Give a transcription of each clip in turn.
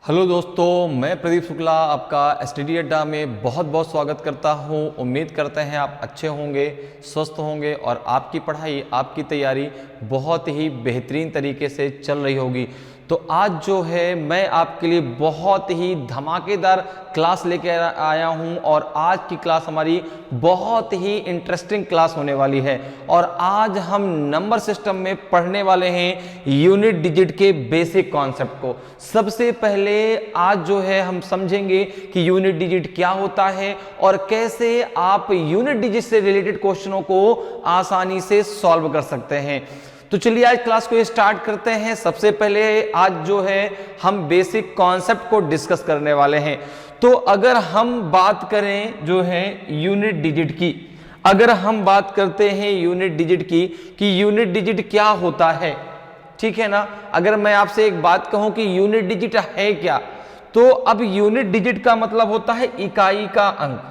Hello दोस्तों, मैं प्रदीप शुक्ला आपका स्टडी अड्डा में बहुत बहुत स्वागत करता हूं। उम्मीद करते हैं आप अच्छे होंगे, स्वस्थ होंगे और आपकी पढ़ाई, आपकी तैयारी बहुत ही बेहतरीन तरीके से चल रही होगी। तो आज जो है मैं आपके लिए बहुत ही धमाकेदार क्लास लेकर आया हूं और आज की क्लास हमारी बहुत ही इंटरेस्टिंग क्लास होने वाली है। और आज हम नंबर सिस्टम में पढ़ने वाले हैं यूनिट डिजिट के बेसिक कॉन्सेप्ट को। सबसे पहले आज जो है हम समझेंगे कि यूनिट डिजिट क्या होता है और कैसे आप यूनिट डिजिट से रिलेटेड क्वेश्चनों को आसानी से सॉल्व कर सकते हैं। तो चलिए आज क्लास को स्टार्ट करते हैं। सबसे पहले आज जो है हम बेसिक कॉन्सेप्ट को डिस्कस करने वाले हैं। तो अगर हम बात करें जो है यूनिट डिजिट की, अगर हम बात करते हैं यूनिट डिजिट की कि यूनिट डिजिट क्या होता है, ठीक है ना। अगर मैं आपसे एक बात कहूं कि यूनिट डिजिट है क्या, तो अब यूनिट डिजिट का मतलब होता है इकाई का अंक।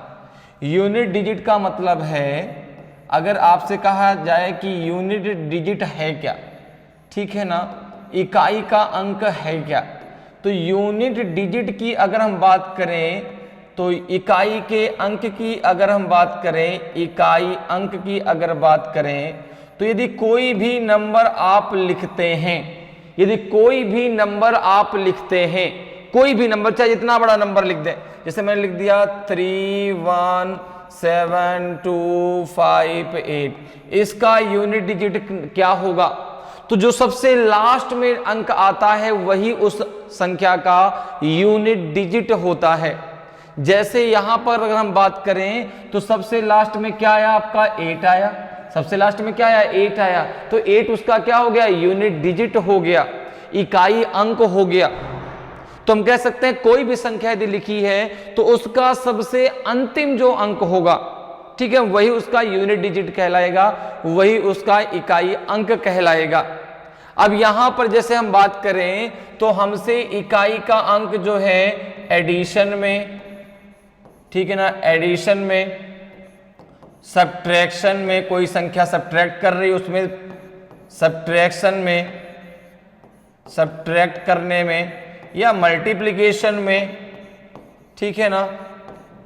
यूनिट डिजिट का मतलब है, अगर आपसे कहा जाए कि यूनिट डिजिट है क्या, ठीक है ना, इकाई का अंक है क्या, तो यूनिट डिजिट की अगर हम बात करें तो इकाई के अंक की अगर हम बात करें, इकाई अंक की अगर बात करें, तो यदि कोई भी नंबर आप लिखते हैं, यदि कोई भी नंबर आप लिखते हैं, कोई भी नंबर चाहे जितना बड़ा नंबर लिख दें, जैसे मैंने लिख दिया 3172558, इसका यूनिट डिजिट क्या होगा? तो जो सबसे लास्ट में अंक आता है वही उस संख्या का यूनिट डिजिट होता है। जैसे यहां पर अगर हम बात करें तो सबसे लास्ट में क्या आया आपका? 8 आया। सबसे लास्ट में क्या आया? 8 आया। तो 8 उसका क्या हो गया? यूनिट डिजिट हो गया, इकाई अंक हो गया। तो हम कह सकते हैं कोई भी संख्या यदि लिखी है तो उसका सबसे अंतिम जो अंक होगा, ठीक है, वही उसका यूनिट डिजिट कहलाएगा, वही उसका इकाई अंक कहलाएगा। अब यहां पर जैसे हम बात करें तो हमसे इकाई का अंक जो है एडिशन में, ठीक है ना, एडिशन में, सब्ट्रैक्शन में, कोई संख्या सब्ट्रैक्ट कर रही है उसमें सब्ट्रैक्शन में, सब्ट्रैक्ट करने में, या मल्टीप्लिकेशन में, ठीक है ना,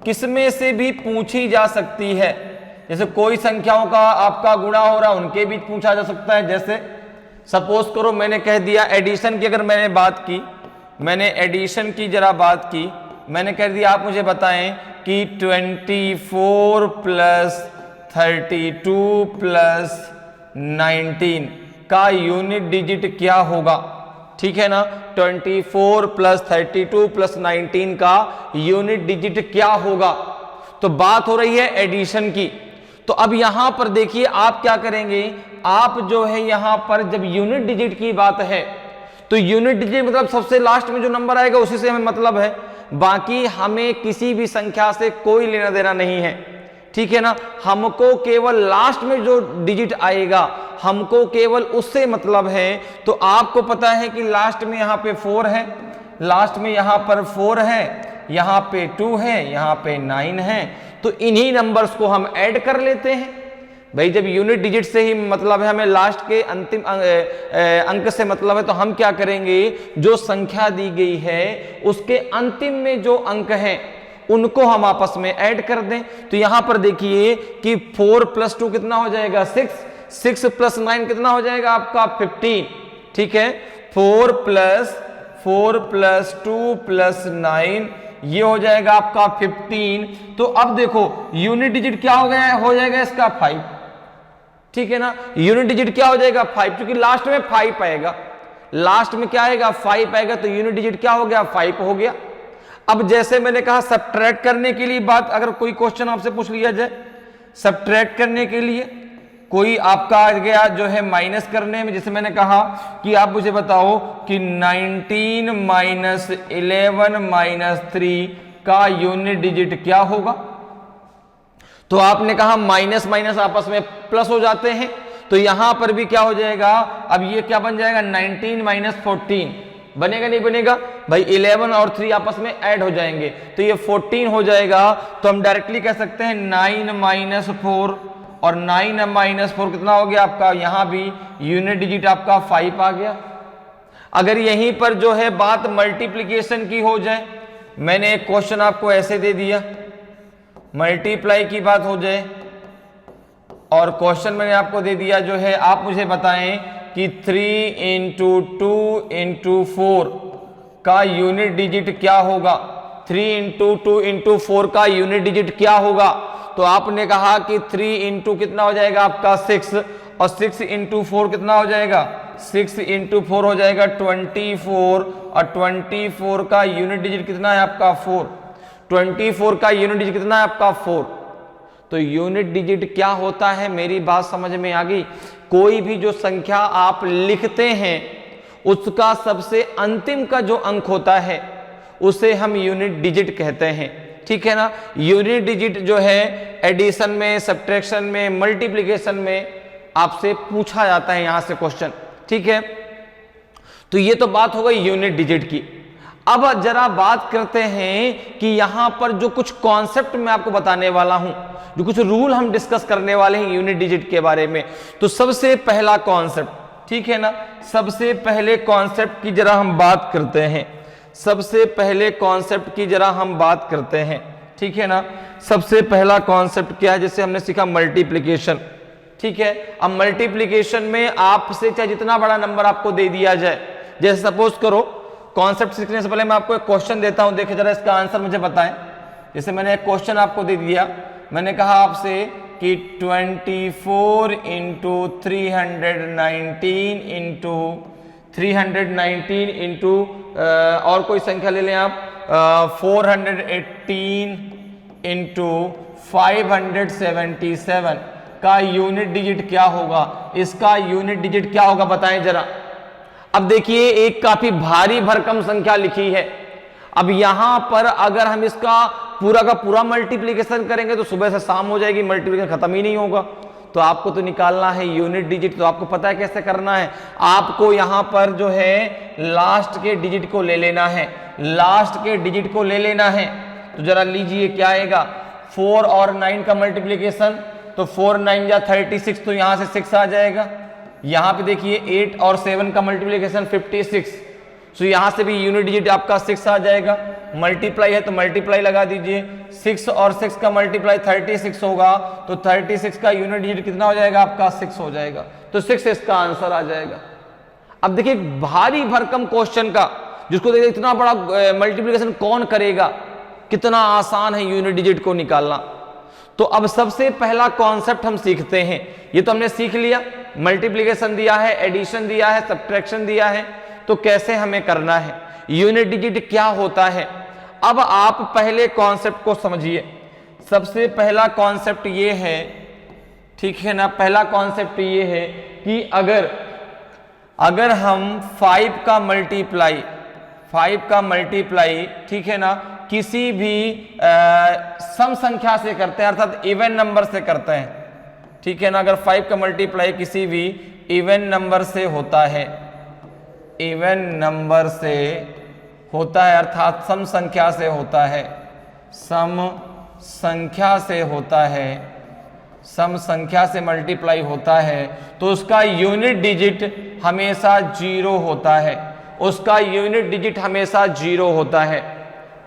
किसमें से भी पूछी जा सकती है। जैसे कोई संख्याओं का आपका गुणा हो रहा है, उनके भी पूछा जा सकता है। जैसे सपोज करो मैंने कह दिया एडिशन की, अगर मैंने बात की, मैंने एडिशन की जरा बात की, मैंने कह दिया आप मुझे बताएं कि 24 प्लस 32 प्लस 19 का यूनिट डिजिट क्या होगा, ठीक है ना। 24 प्लस 32 प्लस 19 का यूनिट डिजिट क्या होगा? तो बात हो रही है एडिशन की। तो अब यहां पर देखिए आप क्या करेंगे, आप जो है यहां पर जब यूनिट डिजिट की बात है तो यूनिट डिजिट मतलब सबसे लास्ट में जो नंबर आएगा उसी से हमें मतलब है, बाकी हमें किसी भी संख्या से कोई लेना देना नहीं है, ठीक है ना। हमको केवल लास्ट में जो डिजिट आएगा हमको केवल उससे मतलब है। तो आपको पता है कि लास्ट में यहां पे 4 है, लास्ट में यहां पर 4 है, यहां पे 2 है, यहां पे 9 है, तो इन्हीं नंबर्स को हम ऐड कर लेते हैं। भाई जब यूनिट डिजिट से ही मतलब है, हमें लास्ट के अंतिम अंक से मतलब है, तो हम क्या करेंगे, जो संख्या दी गई है उसके अंतिम में जो अंक हैं उनको हम आपस में ऐड कर दें। तो यहां पर देखिए कि 4 प्लस 2 कितना हो जाएगा? 6, 6 प्लस 9 कितना हो जाएगा आपका? 15, ठीक है। 4 प्लस 2 प्लस 9 ये हो जाएगा आपका 15। तो अब देखो यूनिट डिजिट क्या हो गया, हो जाएगा इसका 5, ठीक है ना। यूनिट डिजिट क्या हो जाएगा? 5, क्योंकि लास्ट में 5 आएगा, लास्ट में क्या आएगा? 5 आएगा, तो यूनिट डिजिट क्या हो गया? 5 हो गया। अब जैसे मैंने कहा सब्ट्रैक्ट करने के लिए बात, अगर कोई क्वेश्चन आपसे पूछ लिया जाए सब्ट्रैक्ट करने के लिए, कोई आपका आ गया जो है माइनस करने में, जैसे मैंने कहा कि आप मुझे बताओ कि 19 माइनस 11 माइनस 3 का यूनिट डिजिट क्या होगा? तो आपने कहा माइनस माइनस आपस में प्लस हो जाते हैं, तो यहां पर भी क्या हो जाएगा? अब ये क्या बन जाएगा? 19 माइनस 14 बनेगा, नहीं बनेगा भाई? 11 और 3 आपस में ऐड हो जाएंगे तो ये 14 हो जाएगा। तो हम डायरेक्टली कह सकते हैं 9 माइनस 4, और 9 माइनस 4 कितना हो गया आपका? यहां भी यूनिट डिजिट आपका 5 आ गया। अगर यहीं पर जो है बात मल्टीप्लिकेशन की हो जाए, मैंने एक क्वेश्चन आपको ऐसे दे दिया, मल्टीप्लाई की बात हो जाए और क्वेश्चन मैंने आपको दे दिया जो है, आप मुझे बताएं कि 3 इंटू 2 इंटू 4 का यूनिट डिजिट क्या होगा। 3 इंटू 2 इंटू 4 का यूनिट डिजिट क्या होगा? तो आपने कहा कि 3 इंटू कितना हो जाएगा आपका 6, और 6 इंटू 4 कितना हो जाएगा 6 इंटू 4 हो जाएगा 24, और 24 का यूनिट डिजिट कितना है आपका 4। 24 का यूनिट डिजिट कितना है आपका 4। तो यूनिट डिजिट क्या होता है, मेरी बात समझ में आ गई। कोई भी जो संख्या आप लिखते हैं उसका सबसे अंतिम का जो अंक होता है उसे हम यूनिट डिजिट कहते हैं, ठीक है ना। यूनिट डिजिट जो है एडिशन में, सब्ट्रैक्शन में, मल्टीप्लिकेशन में आपसे पूछा जाता है यहां से क्वेश्चन, ठीक है। तो ये तो बात हो गई यूनिट डिजिट की। अब जरा बात करते हैं कि यहां पर जो कुछ कॉन्सेप्ट मैं आपको बताने वाला हूं, जो कुछ रूल हम डिस्कस करने वाले हैं यूनिट डिजिट के बारे में। तो सबसे पहला कॉन्सेप्ट, ठीक है ना, सबसे पहले कॉन्सेप्ट की जरा हम बात करते हैं। सबसे पहले कॉन्सेप्ट की जरा हम बात करते हैं, ठीक है ना। सबसे पहला कॉन्सेप्ट क्या है? जैसे हमने सीखा मल्टीप्लिकेशन, ठीक है। अब मल्टीप्लिकेशन में आपसे चाहे जितना बड़ा नंबर आपको दे दिया जाए, जैसे सपोज करो, कॉन्सेप्ट सीखने से पहले मैं आपको एक क्वेश्चन देता हूं, देखिए जरा इसका आंसर मुझे बताएं। जैसे मैंने एक क्वेश्चन आपको दे दिया, मैंने कहा आपसे कि 24 इंटू 319 इंटू 319 इंटू और कोई संख्या ले लें आप 418 इंटू 577 का यूनिट डिजिट क्या होगा? इसका यूनिट डिजिट क्या होगा बताएं जरा। अब देखिए एक काफी भारी भरकम संख्या लिखी है। अब यहां पर अगर हम इसका पूरा का पूरा मल्टीप्लिकेशन करेंगे तो सुबह से शाम हो जाएगी, मल्टीप्लिकेशन खत्म ही नहीं होगा। तो आपको तो निकालना है यूनिट डिजिट, तो आपको पता है कैसे करना है। आपको यहां पर जो है लास्ट के डिजिट को ले लेना है, लास्ट के डिजिट को ले लेना है। तो जरा लीजिए क्या आएगा, 4 और 9 का मल्टीप्लिकेशन, तो 4 9 या 36, तो यहां से 6 आ जाएगा। यहां पे देखिए 8 और 7 का मल्टीप्लिकेशन 56, तो यहां से भी यूनिट डिजिट आपका 6 आ जाएगा। मल्टीप्लाई है तो मल्टीप्लाई लगा दीजिए, 6 और 6 का मल्टीप्लाई 36 होगा, तो 36 का यूनिट डिजिट कितना हो जाएगा आपका 6 हो जाएगा। तो 6 इसका आंसर आ जाएगा। अब देखिए भारी भरकम क्वेश्चन का, जिसको देखिए इतना बड़ा मल्टीप्लिकेशन कौन करेगा, कितना आसान है यूनिट डिजिट को निकालना। तो अब सबसे पहला कॉन्सेप्ट हम सीखते हैं। ये तो हमने सीख लिया, मल्टीप्लिकेशन दिया है, एडिशन दिया है, सब्ट्रैक्शन दिया है, तो कैसे हमें करना है, यूनिट डिजिट क्या होता है। अब आप पहले कॉन्सेप्ट को समझिए। सबसे पहला कॉन्सेप्ट ये है, ठीक है ना, पहला कॉन्सेप्ट ये है कि अगर हम 5 का मल्टीप्लाई ठीक है ना किसी भी सम संख्या से करते हैं, अर्थात इवन नंबर से करते हैं, ठीक है ना। अगर 5 का मल्टीप्लाई किसी भी इवन नंबर से होता है, इवन नंबर से होता है, अर्थात सम संख्या से होता है, सम संख्या से होता है, सम संख्या से मल्टीप्लाई होता है, तो उसका यूनिट डिजिट हमेशा 0 होता है, उसका यूनिट डिजिट हमेशा 0 होता है।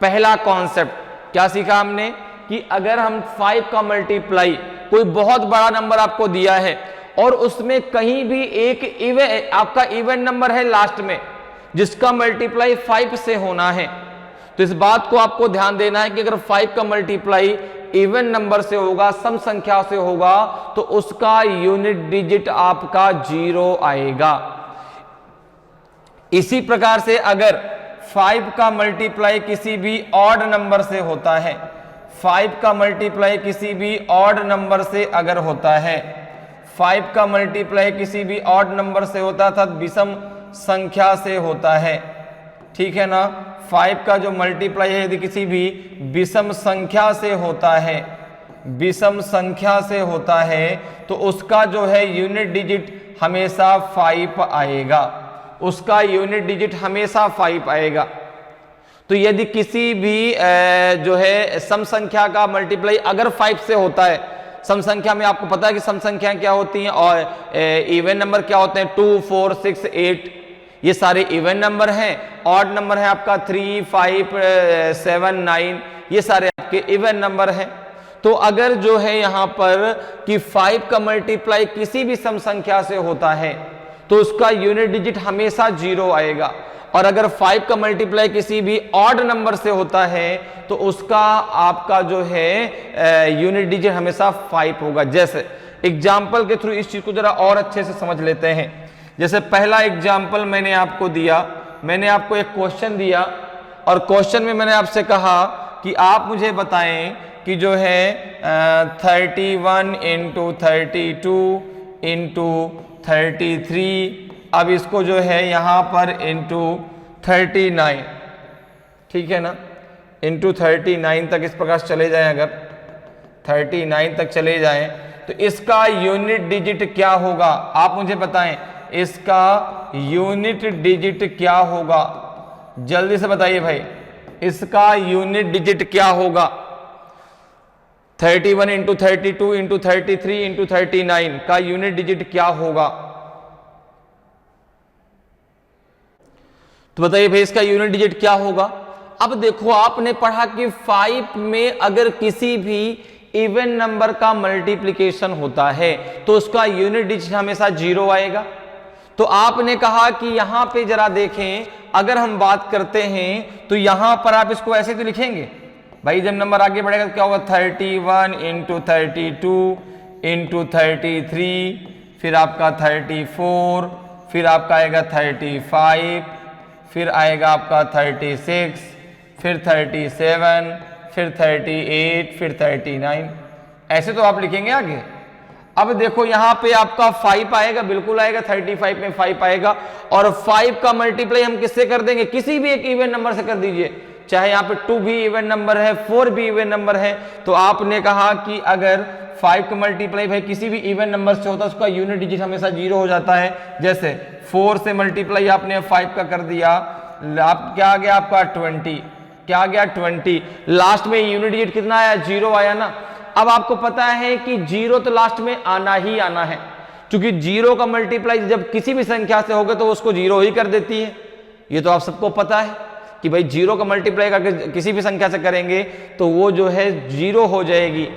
पहला कॉन्सेप्ट क्या सीखा हमने कि अगर हम 5 का मल्टीप्लाई, कोई बहुत बड़ा नंबर आपको दिया है और उसमें कहीं भी एक इवन आपका इवन नंबर है लास्ट में, जिसका मल्टीप्लाई 5 से होना है, तो इस बात को आपको ध्यान देना है कि अगर 5 का मल्टीप्लाई इवन नंबर से होगा, सम संख्या से होगा, तो उसका यूनिट डिजिट आपका 0 आएगा। इसी प्रकार से अगर 5 का मल्टीप्लाई किसी भी ऑड नंबर से होता है, 5 का मल्टीप्लाई किसी भी ऑड नंबर से अगर होता है, 5 का मल्टीप्लाई किसी भी ऑड नंबर से होता है, अर्थात विषम संख्या से होता है, ठीक है ना। 5 का जो मल्टीप्लाई है यदि किसी भी विषम संख्या से होता है, विषम संख्या से होता है, तो उसका जो है यूनिट डिजिट हमेशा 5 आएगा, उसका यूनिट डिजिट हमेशा 5 आएगा। तो यदि किसी भी जो है सम संख्या का मल्टीप्लाई अगर 5 से होता है, सम संख्या में आपको पता है कि सम संख्याएं क्या होती हैं और इवन नंबर क्या होते हैं, 2 4 6 8, ये सारे इवन नंबर हैं। ऑड नंबर है आपका 3, 5, 7, 9, ये सारे आपके इवन नंबर हैं। तो अगर जो है यहां पर कि 5 का मल्टीप्लाई किसी भी सम संख्या से होता है तो उसका यूनिट डिजिट हमेशा 0 आएगा, और अगर 5 का मल्टीप्लाई किसी भी ऑड नंबर से होता है तो उसका आपका जो है यूनिट डिजिट हमेशा 5 होगा। जैसे एग्जाम्पल के थ्रू इस चीज को जरा और अच्छे से समझ लेते हैं। जैसे पहला एग्जाम्पल मैंने आपको दिया, मैंने आपको एक क्वेश्चन दिया और क्वेश्चन में मैंने आपसे कहा कि आप मुझे बताएं कि जो है 31 इंटू 32 इंटू 33, अब इसको जो है यहां पर इंटू 39, ठीक है ना, इंटू 39 तक इस प्रकार से चले जाएं, अगर 39 तक चले जाएं तो इसका यूनिट डिजिट क्या होगा, आप मुझे बताएं इसका यूनिट डिजिट क्या होगा, जल्दी से बताइए भाई, इसका यूनिट डिजिट क्या होगा। 31 इंटू 32 इंटू 33 इंटू 39 का यूनिट डिजिट क्या होगा, तो बताइए भाई इसका यूनिट डिजिट क्या होगा। अब देखो आपने पढ़ा कि 5 में अगर किसी भी इवन नंबर का मल्टीप्लिकेशन होता है तो उसका यूनिट डिजिट हमेशा 0 आएगा। तो आपने कहा कि यहां पे जरा देखें, अगर हम बात करते हैं तो यहां पर आप इसको ऐसे तो लिखेंगे भाई, जब नंबर आगे बढ़ेगा तो क्या होगा 31 इंटू 32 इंटू 33, फिर आपका 34, फिर आपका आएगा 35, फिर आएगा आपका 36, फिर 37, फिर 38, फिर 39, ऐसे तो आप लिखेंगे आगे। अब देखो यहां पे आपका 5 आएगा, बिल्कुल आएगा, 35 में 5 आएगा, और 5 का मल्टीप्लाई हम किससे कर देंगे, किसी भी एक इवन नंबर से कर दीजिए, चाहे यहाँ पे 2 भी इवन नंबर है, 4 भी इवन नंबर है। तो आपने कहा कि अगर 5 का मल्टीप्लाई भाई किसी भी इवन नंबर से होता है उसका यूनिट डिजिट हमेशा 0 हो जाता है। जैसे 4 से मल्टीप्लाई आपने 5 का कर दिया, आप क्या आ गया आपका 20, क्या आ गया 20, लास्ट में यूनिट डिजिट कितना आया, 0 आया ना। अब आपको पता है कि 0 तो लास्ट में आना ही आना है, क्योंकि 0 का मल्टीप्लाई जब किसी भी संख्या से होगा तो उसको 0 ही कर देती है। ये तो आप सबको पता है कि भाई 0 का मल्टीप्लाई करके किसी भी संख्या से करेंगे तो वो जो है 0 हो जाएगी,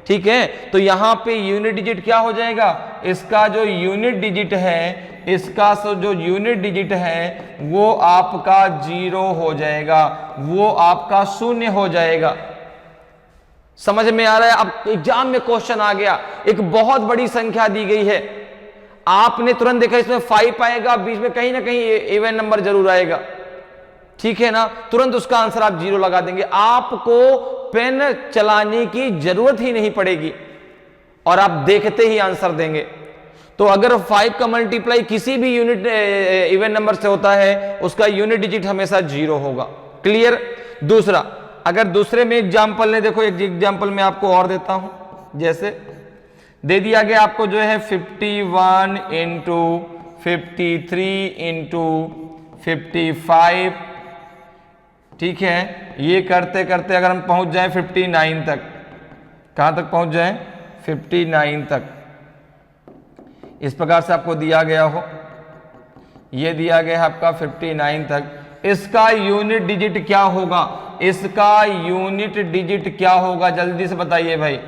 ठीक है। तो यहां पे यूनिट डिजिट क्या हो जाएगा, इसका जो यूनिट डिजिट है, इसका जो यूनिट डिजिट है वो आपका 0 हो जाएगा, वो आपका 0 हो जाएगा। समझ में आ रहा है। अब एग्जाम में क्वेश्चन आ गया, एक बहुत बड़ी संख्या दी गई है, आपने तुरंत देखा इसमें 5 आएगा, बीच में कहीं ना कहीं इवन नंबर जरूर आएगा, ठीक है ना, तुरंत उसका आंसर आप 0 लगा देंगे, आपको पेन चलाने की जरूरत ही नहीं पड़ेगी और आप देखते ही आंसर देंगे। तो अगर 5 का मल्टीप्लाई किसी भी यूनिट इवन नंबर से होता है उसका यूनिट डिजिट हमेशा 0 होगा। क्लियर। दूसरा, अगर दूसरे में एग्जाम्पल ने, देखो एक एग्जाम्पल मैं आपको और देता हूं, जैसे दे दिया गया आपको जो है 51 इंटू 53 इंटू 55, ठीक है। ये करते करते अगर हम पहुंच जाएं 59 तक, कहां तक पहुंच जाएं, 59 तक, इस प्रकार से आपको दिया गया हो, ये दिया गया है आपका 59 तक, इसका यूनिट डिजिट क्या होगा, इसका यूनिट डिजिट क्या होगा, जल्दी से बताइए भाई,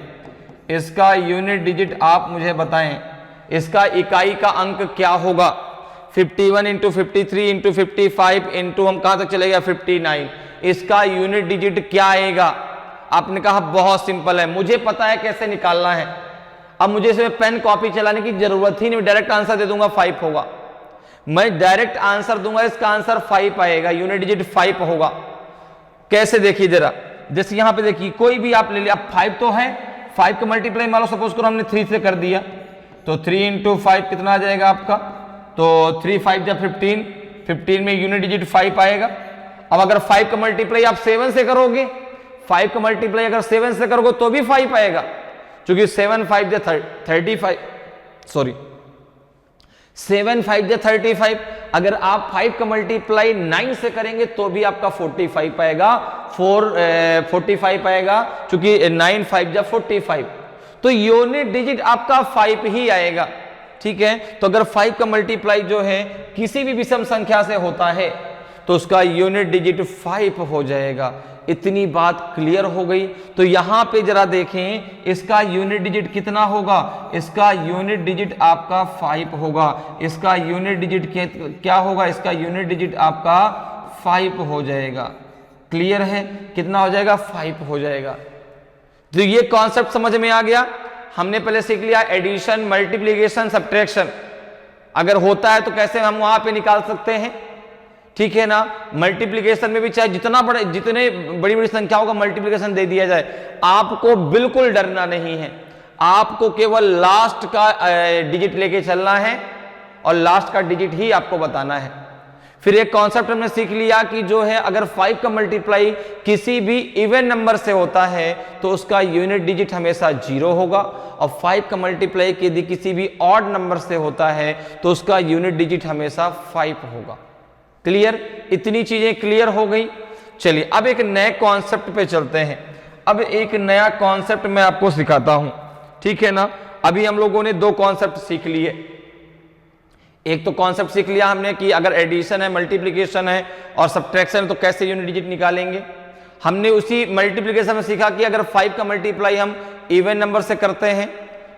इसका यूनिट डिजिट आप मुझे बताएं, इसका इकाई का अंक क्या होगा। 51 इंटू 53 इंटू 55 इंटू हम कहां तक चले गए 59, इसका यूनिट डिजिट क्या आएगा। आपने कहा बहुत सिंपल है, मुझे पता है कैसे निकालना है, अब मुझे इसमें पेन कॉपी चलाने की जरूरत ही नहीं, डायरेक्ट आंसर दे दूंगा 5 होगा, मैं डायरेक्ट आंसर दूंगा, इसका आंसर 5 आएगा, यूनिट डिजिट 5 होगा। कैसे देखिए जरा, जैसे यहां पे देखिए कोई भी आप ले लिया, अब 5 तो है, 5 का मल्टीप्लाई मान लो सपोज करो हमने 3 से कर दिया, तो 3 इंटू 5 कितना आ जाएगा आपका, तो 3 5 जब 15, 15 में यूनिट डिजिट 5 आएगा। अब अगर 5 का मल्टीप्लाई आप 7 से करोगे, 5 का मल्टीप्लाई अगर 7 से करोगे तो भी 5 आएगा, क्योंकि 7 5 जा 35, सॉरी 7 5 जा 35, अगर आप 5 का मल्टीप्लाई 9 से करेंगे तो भी आपका 45 आएगा, 45 आएगा, क्योंकि 9 5 जा 45, तो यूनिट डिजिट आपका 5 ही आएगा। ठीक है। तो अगर 5 का मल्टीप्लाई जो है किसी भी विषम संख्या से होता है तो उसका यूनिट डिजिट 5 हो जाएगा। इतनी बात क्लियर हो गई। तो यहां पे जरा देखें, इसका यूनिट डिजिट कितना होगा, इसका यूनिट डिजिट आपका 5 होगा। इसका यूनिट डिजिट क्या होगा, इसका यूनिट डिजिट आपका 5 हो जाएगा। क्लियर है, कितना हो जाएगा, 5 हो जाएगा। तो ये कॉन्सेप्ट समझ में आ गया। हमने पहले सीख लिया एडिशन, मल्टीप्लिकेशन, सब्ट्रैक्शन। अगर होता है तो कैसे हम वहां पे निकाल सकते हैं, ठीक है ना। मल्टीप्लिकेशन में भी चाहे जितने बड़ी बड़ी संख्याओं का मल्टीप्लिकेशन दे दिया जाए, आपको बिल्कुल डरना नहीं है। आपको केवल लास्ट का डिजिट लेके चलना है और लास्ट का डिजिट ही आपको बताना है। फिर एक कॉन्सेप्ट हमने सीख लिया कि जो है अगर 5 का मल्टीप्लाई किसी भी इवन नंबर से होता है तो उसका यूनिट डिजिट हमेशा 0 होगा, और 5 का मल्टीप्लाई यदि किसी भी ऑड नंबर से होता है तो उसका यूनिट डिजिट हमेशा 5 होगा। क्लियर, इतनी चीजें क्लियर हो गई। चलिए अब एक नए कॉन्सेप्ट पे चलते हैं। अब एक नया कॉन्सेप्ट मैं आपको सिखाता हूं, ठीक है ना। अभी हम लोगों ने 2 कॉन्सेप्ट सीख लिए। एक तो कॉन्सेप्ट सीख लिया हमने कि अगर एडिशन है, मल्टीप्लिकेशन है और सब्ट्रैक्शन है तो कैसे यूनिट डिजिट निकालेंगे। हमने उसी मल्टीप्लिकेशन में सीखा कि अगर 5 का मल्टीप्लाई हम इवन नंबर से करते हैं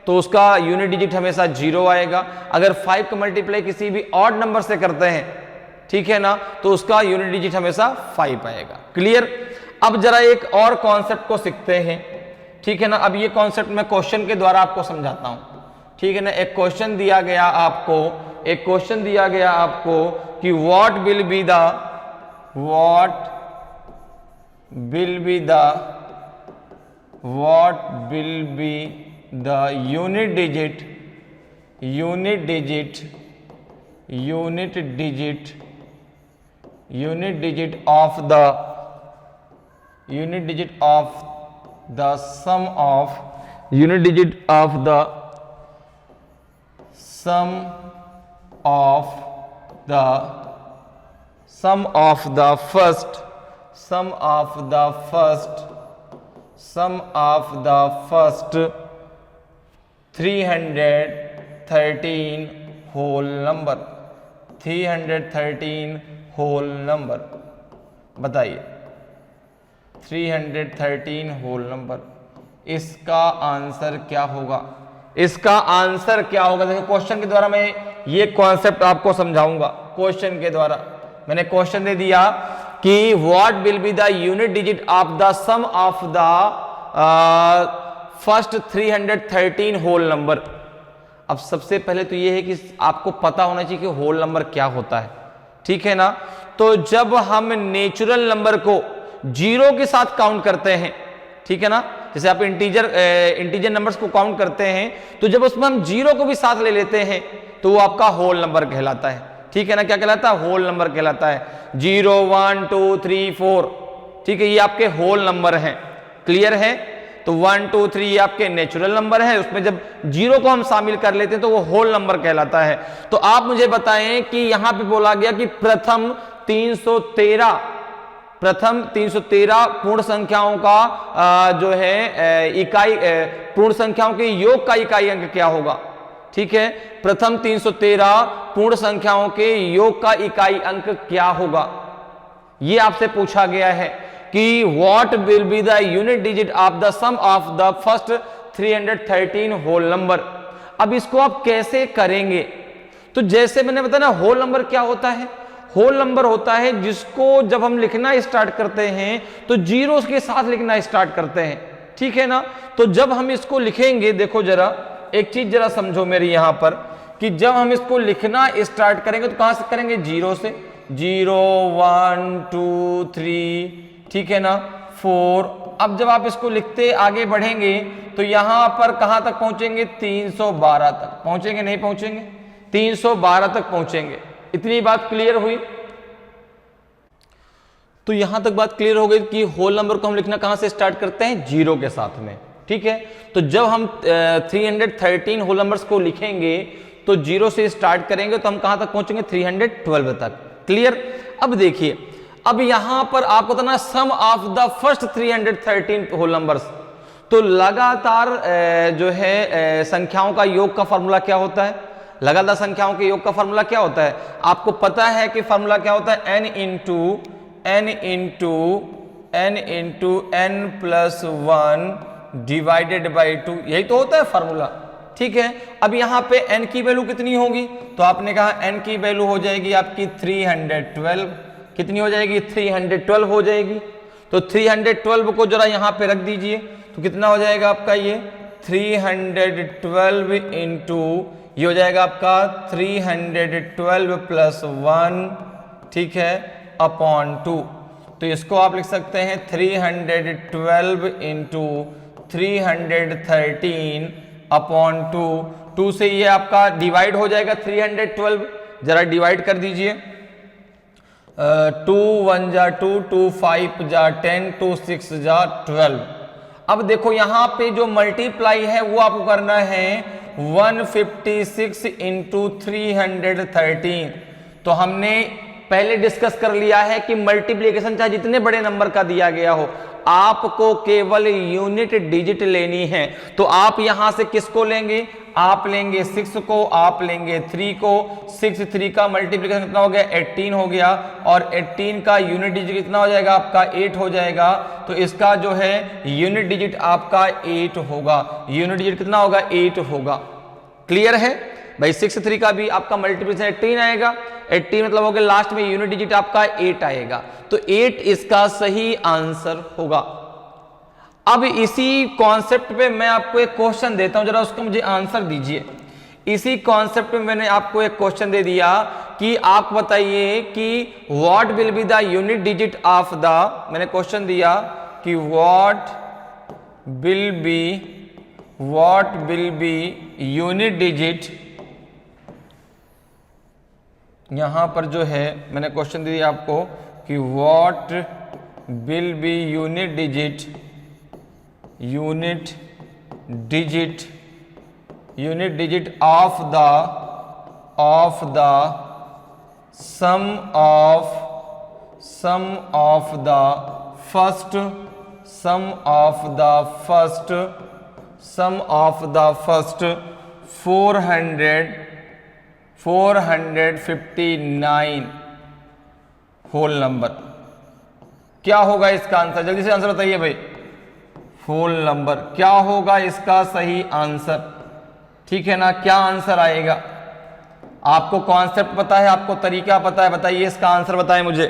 तो उसका यूनिट डिजिट हमेशा 0 आएगा। अगर 5 का मल्टीप्लाई किसी भी ऑड नंबर से करते हैं, ठीक है ना, तो उसका यूनिट डिजिट हमेशा 5 आएगा। क्लियर। अब जरा एक और कॉन्सेप्ट को सीखते हैं, ठीक है ना। अब ये कॉन्सेप्ट मैं क्वेश्चन के द्वारा आपको समझाता हूं, ठीक है ना। एक क्वेश्चन दिया गया आपको, कि what will be the unit digit of the sum of the first 313 whole number। 313 whole number, बताइए 313 होल नंबर, इसका आंसर क्या होगा। देखिए क्वेश्चन के द्वारा मैं ये कॉन्सेप्ट आपको समझाऊंगा। क्वेश्चन के द्वारा मैंने क्वेश्चन दे दिया कि what will be the unit digit of the sum of the first 313 whole number. अब सबसे पहले तो ये है कि आपको पता होना चाहिए कि होल नंबर क्या होता है, ठीक है ना। तो जब हम नेचुरल नंबर को 0 के साथ काउंट करते हैं, ठीक है ना, जैसे आप इंटीजर नंबर्स को काउंट करते हैं तो जब उसमें हम 0 को भी साथ ले लेते हैं तो वो आपका होल नंबर कहलाता है, ठीक है ना। क्या कहलाता है, होल नंबर कहलाता है। 0 1 2 3 4, ठीक है, ये आपके होल नंबर हैं। क्लियर है। तो 1 2 3 ये आपके नेचुरल नंबर है, उसमें जब 0 को हम शामिल कर लेते हैं तो वो होल नंबर कहलाता है। तो आप मुझे बताएं कि यहां पे बोला गया कि प्रथम 313 पूर्ण संख्याओं का जो है इकाई, पूर्ण संख्याओं के योग का इकाई अंक क्या होगा, ठीक है। प्रथम 313 पूर्ण संख्याओं के योग का इकाई अंक क्या होगा, ये आपसे पूछा गया है कि what will be the unit digit of the sum of the first 313 whole number. अब इसको आप कैसे करेंगे, तो जैसे मैंने बताया ना, होल नंबर क्या होता है, होल नंबर होता है जिसको जब हम लिखना स्टार्ट करते हैं तो 0 के साथ लिखना स्टार्ट करते हैं, ठीक है ना। तो जब हम इसको लिखेंगे, देखो जरा एक चीज जरा समझो मेरी यहां पर, कि जब हम इसको लिखना स्टार्ट करेंगे तो कहां से करेंगे, 0 से। 0 1 2 3, ठीक है ना, 4। अब जब आप इसको लिखते आगे बढ़ेंगे तो यहां पर कहां तक पहुंचेंगे, 312 तक पहुंचेंगे, नहीं पहुंचेंगे, 312 तक पहुंचेंगे। इतनी बात क्लियर हुई। तो यहां तक बात क्लियर हो गई कि होल नंबर को हम लिखना कहां से स्टार्ट करते हैं, 0 के साथ में, ठीक है। तो जब हम 313 होल नंबर्स को लिखेंगे तो 0 से स्टार्ट करेंगे तो हम कहां तक पहुंचेंगे, 312 तक। क्लियर। अब देखिए, अब यहां पर आपको बताना some of the first 313 whole numbers. तो लगातार जो है संख्याओं का योग का फॉर्मूला क्या होता है, लगातार संख्याओं के योग का फॉर्मूला क्या होता है? आपको पता है कि फॉर्मूला क्या होता है? n into n plus 1 divided by 2, यही तो होता है फॉर्मूला। ठीक है, अब यहाँ पे n की वैल्यू कितनी होगी? तो आपने कहा n की वैल्यू हो जाएगी आपकी 312। कितनी हो जाएगी? 312 हो जाएगी। तो 312 को जरा यहाँ पे रख दीजिए, तो कितना हो जाएगा आपका ये 312 इंटू, ये हो जाएगा आपका 312 प्लस 1, ठीक है, अपॉन 2। तो इसको आप लिख सकते हैं 312 इंटू 313 अपॉन 2। 2 से ये आपका डिवाइड हो जाएगा 312, जरा डिवाइड कर दीजिए। 2 1 जा 2, 2 5 जा 10, 2 6 जा 12। अब देखो यहाँ पे जो मल्टीप्लाई है वो आपको करना है 156 इंटू 313। तो हमने पहले डिस्कस कर लिया है कि मल्टीप्लिकेशन चाहे जितने बड़े नंबर का दिया गया हो, आपको केवल यूनिट डिजिट लेनी है। तो आप यहां से किसको लेंगे? आप लेंगे 6 को, आप लेंगे 3 को। 6 3 का मल्टीप्लिकेशन कितना हो गया? 18 हो गया। और 18 का यूनिट डिजिट कितना हो जाएगा? आपका 8 हो जाएगा। तो इसका जो है यूनिट डिजिट आपका 8 होगा। यूनिट डिजिट कितना होगा? 8 होगा। क्लियर है भाई? 6 3 का भी आपका मल्टीप्लिकेशन 18 आएगा। 18 मतलब हो गया लास्ट में यूनिट डिजिट आपका 8 आएगा। तो 8 इसका सही आंसर होगा। अब इसी कॉन्सेप्ट पे मैं आपको एक क्वेश्चन देता हूं, जरा उसका मुझे आंसर दीजिए। इसी कॉन्सेप्ट में मैंने आपको एक क्वेश्चन दे दिया कि आप बताइए कि what will be the unit digit of the, मैंने क्वेश्चन दिया कि what will be unit digit, यहां पर जो है मैंने क्वेश्चन दे दिया आपको कि what will be unit digit of the sum of the first 459 whole number. क्या होगा इसका आंसर? जल्दी से आंसर बताइए भाई। होल नंबर क्या होगा इसका सही आंसर? ठीक है ना, क्या आंसर आएगा? आपको कॉन्सेप्ट पता है, आपको तरीका पता है, बताइए इसका आंसर बताएं मुझे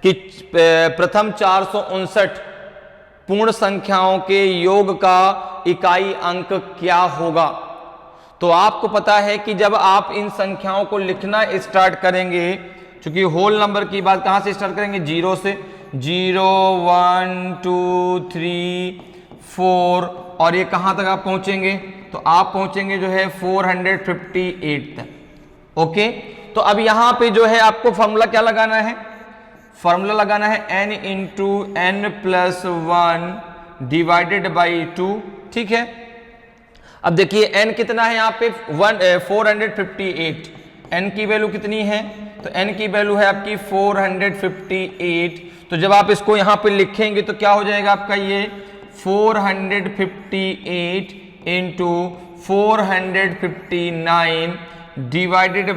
कि प्रथम 459 पूर्ण संख्याओं के योग का इकाई अंक क्या होगा। तो आपको पता है कि जब आप इन संख्याओं को लिखना स्टार्ट करेंगे, क्योंकि होल नंबर की बात कहां से स्टार्ट करेंगे? 0 से। 0 1 2 3 4 और ये कहां तक आप पहुंचेंगे? तो आप पहुंचेंगे जो है 458 तक। ओके, तो अब यहां पे जो है आपको फॉर्मूला क्या लगाना है? फॉर्मूला लगाना है n into n plus 1 divided by 2। ठीक है, अब देखिए n कितना है यहाँ पे? 458। n की वैल्यू कितनी है? तो n की वैल्यू है आपकी 458। तो जब आप इसको यहाँ पे लिखेंगे तो क्या हो जाएगा आपका ये 458 इंटू 459 डिवाइडेड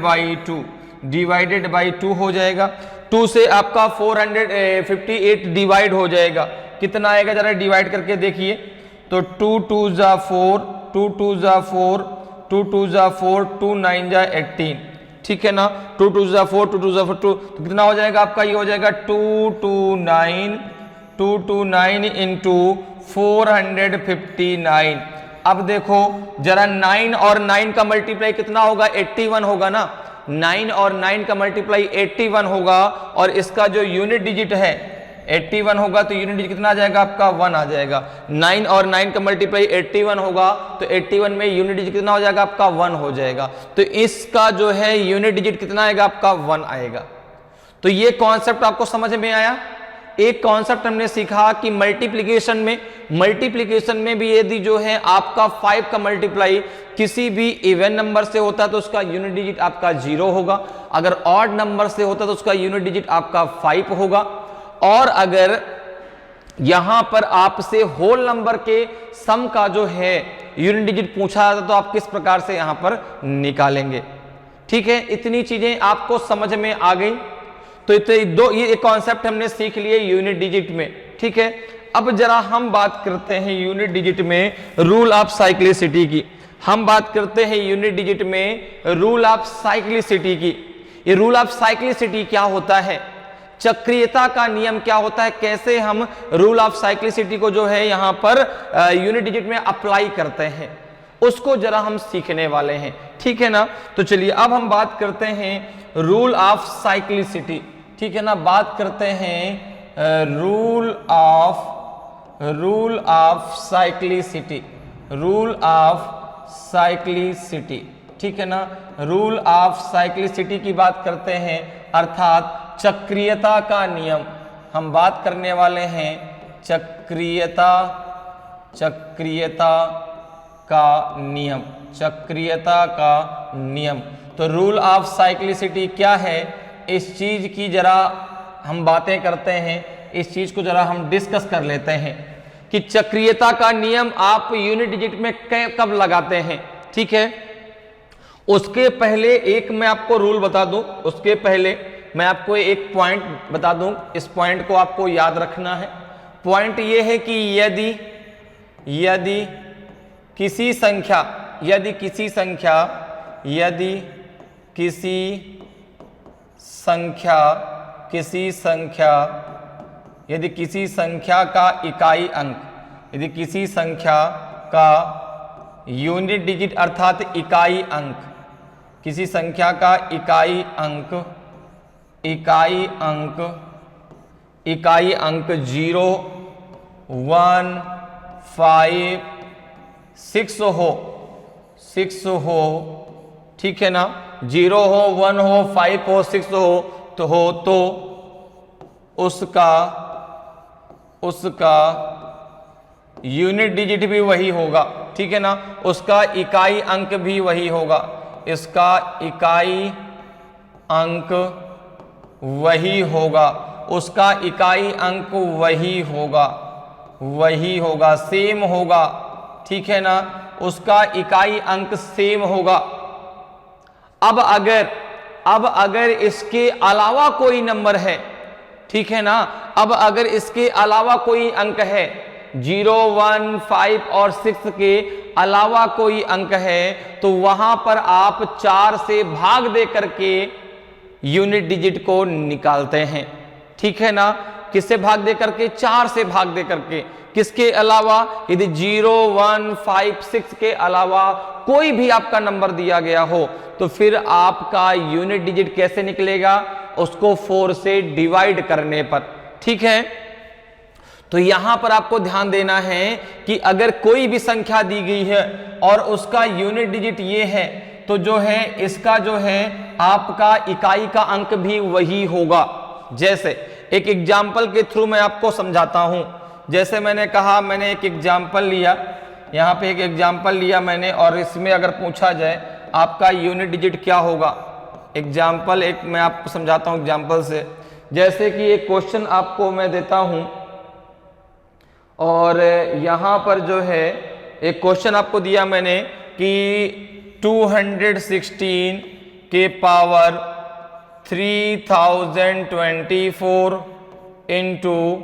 बाई 2 हो जाएगा। 2 से आपका 458 डिवाइड हो जाएगा। कितना आएगा जरा डिवाइड करके देखिए। तो 2 2 जा 4, 2 2 जा 4, 2 2 जा 4, 2 9 जा 18। ठीक है ना, 2 2 जा 4, 2 2 जा 4, 2, तो कितना हो जाएगा आपका? ये हो जाएगा 229 इंटू 459। अब देखो जरा 9 और 9 का मल्टीप्लाई कितना होगा? 81 होगा ना। 9 और 9 का मल्टीप्लाई 81 होगा और इसका जो यूनिट डिजिट है 81 होगा, तो यूनिट डिजिट कितना आ जाएगा आपका? 1 आ जाएगा। 9 और 9 का मल्टीप्लाई 81 होगा, तो 81 में यूनिट डिजिट कितना हो जाएगा आपका? 1 हो जाएगा। तो इसका जो है यूनिट डिजिट कितना आएगा आपका? 1 आएगा। तो ये कॉन्सेप्ट आपको समझ में आया। एक कॉन्सेप्ट हमने सीखा कि मल्टीप्लिकेशन में भी यदि जो है आपका 5 का मल्टीप्लाई किसी भी इवन नंबर से होता है तो उसका यूनिट डिजिट आपका 0 होगा। अगर ऑड नंबर से होता है तो उसका यूनिट डिजिट आपका 5 होगा। और अगर यहां पर आपसे होल नंबर के सम का जो है यूनिट डिजिट पूछा जाता तो आप किस प्रकार से यहां पर निकालेंगे? ठीक है, इतनी चीजें आपको समझ में आ गई। तो ये कॉन्सेप्ट हमने सीख लिए यूनिट डिजिट में। ठीक है, अब जरा हम बात करते हैं यूनिट डिजिट में रूल ऑफ साइक्लिसिटी की। हम बात करते हैं यूनिट डिजिट में रूल ऑफ साइक्लिसिटी की। ये रूल ऑफ साइक्लिसिटी क्या होता है, चक्रीयता का नियम क्या होता है, कैसे हम रूल ऑफ साइक्लिसिटी को जो है यहां पर यूनिट डिजिट में अप्लाई करते हैं, उसको जरा हम सीखने वाले हैं। ठीक है ना, तो चलिए अब हम बात करते हैं रूल ऑफ साइक्लिसिटी। ठीक है ना, बात करते हैं rule of cyclicity, rule of cyclicity. ठीक है ना, रूल ऑफ साइक्लिसिटी की बात करते हैं, अर्थात चक्रीयता का नियम। हम बात करने वाले हैं चक्रीयता का नियम, चक्रीयता का नियम। तो रूल ऑफ साइक्लिसिटी क्या है, इस चीज की जरा हम बातें करते हैं, इस चीज को जरा हम डिस्कस कर लेते हैं कि चक्रीयता का नियम आप यूनिट डिजिट में कब लगाते हैं। ठीक है, उसके पहले एक मैं आपको रूल बता दूं, उसके पहले मैं आपको एक पॉइंट बता दूं, इस पॉइंट को आपको याद रखना है। पॉइंट ये है कि यदि किसी संख्या का इकाई अंक, यदि किसी संख्या का यूनिट डिजिट अर्थात इकाई अंक, किसी संख्या का इकाई अंक 0, 1, 5, 6 हो, ठीक है ना, 0 हो, 1 हो, 5 हो, 6 हो, तो उसका यूनिट डिजिट भी वही होगा। ठीक है ना, उसका इकाई अंक भी वही होगा, इसका इकाई अंक वही होगा, उसका इकाई अंक वही होगा, सेम होगा। ठीक है ना, उसका इकाई अंक सेम होगा। अब अगर इसके अलावा कोई नंबर है, ठीक है ना, अब अगर इसके अलावा कोई अंक है, 0, 1, 5 और 6 के अलावा कोई अंक है, तो वहां पर आप 4 से भाग दे करके यूनिट डिजिट को निकालते हैं। ठीक है ना, किससे भाग दे करके, 4 से भाग दे करके। किसके अलावा, यदि 0, 1, 5, 6 के अलावा कोई भी आपका नंबर दिया गया हो, तो फिर आपका यूनिट डिजिट कैसे निकलेगा, उसको 4 से डिवाइड करने पर। ठीक है, तो यहां पर आपको ध्यान देना है कि अगर कोई भी संख्या दी गई है और उसका यूनिट डिजिट ये है, तो जो है इसका जो है आपका इकाई का अंक भी वही होगा। जैसे एक एग्जाम्पल के थ्रू मैं आपको समझाता हूं। जैसे मैंने कहा, मैंने एक एग्जाम्पल लिया, यहां पे एक एग्जाम्पल लिया मैंने, और इसमें अगर पूछा जाए आपका यूनिट डिजिट क्या होगा, एग्जाम्पल एक मैं आपको समझाता हूं एग्जाम्पल से। जैसे कि एक क्वेश्चन आपको मैं देता हूं, और यहां पर जो है एक क्वेश्चन आपको दिया मैंने कि 216 के पावर 3024 इंटू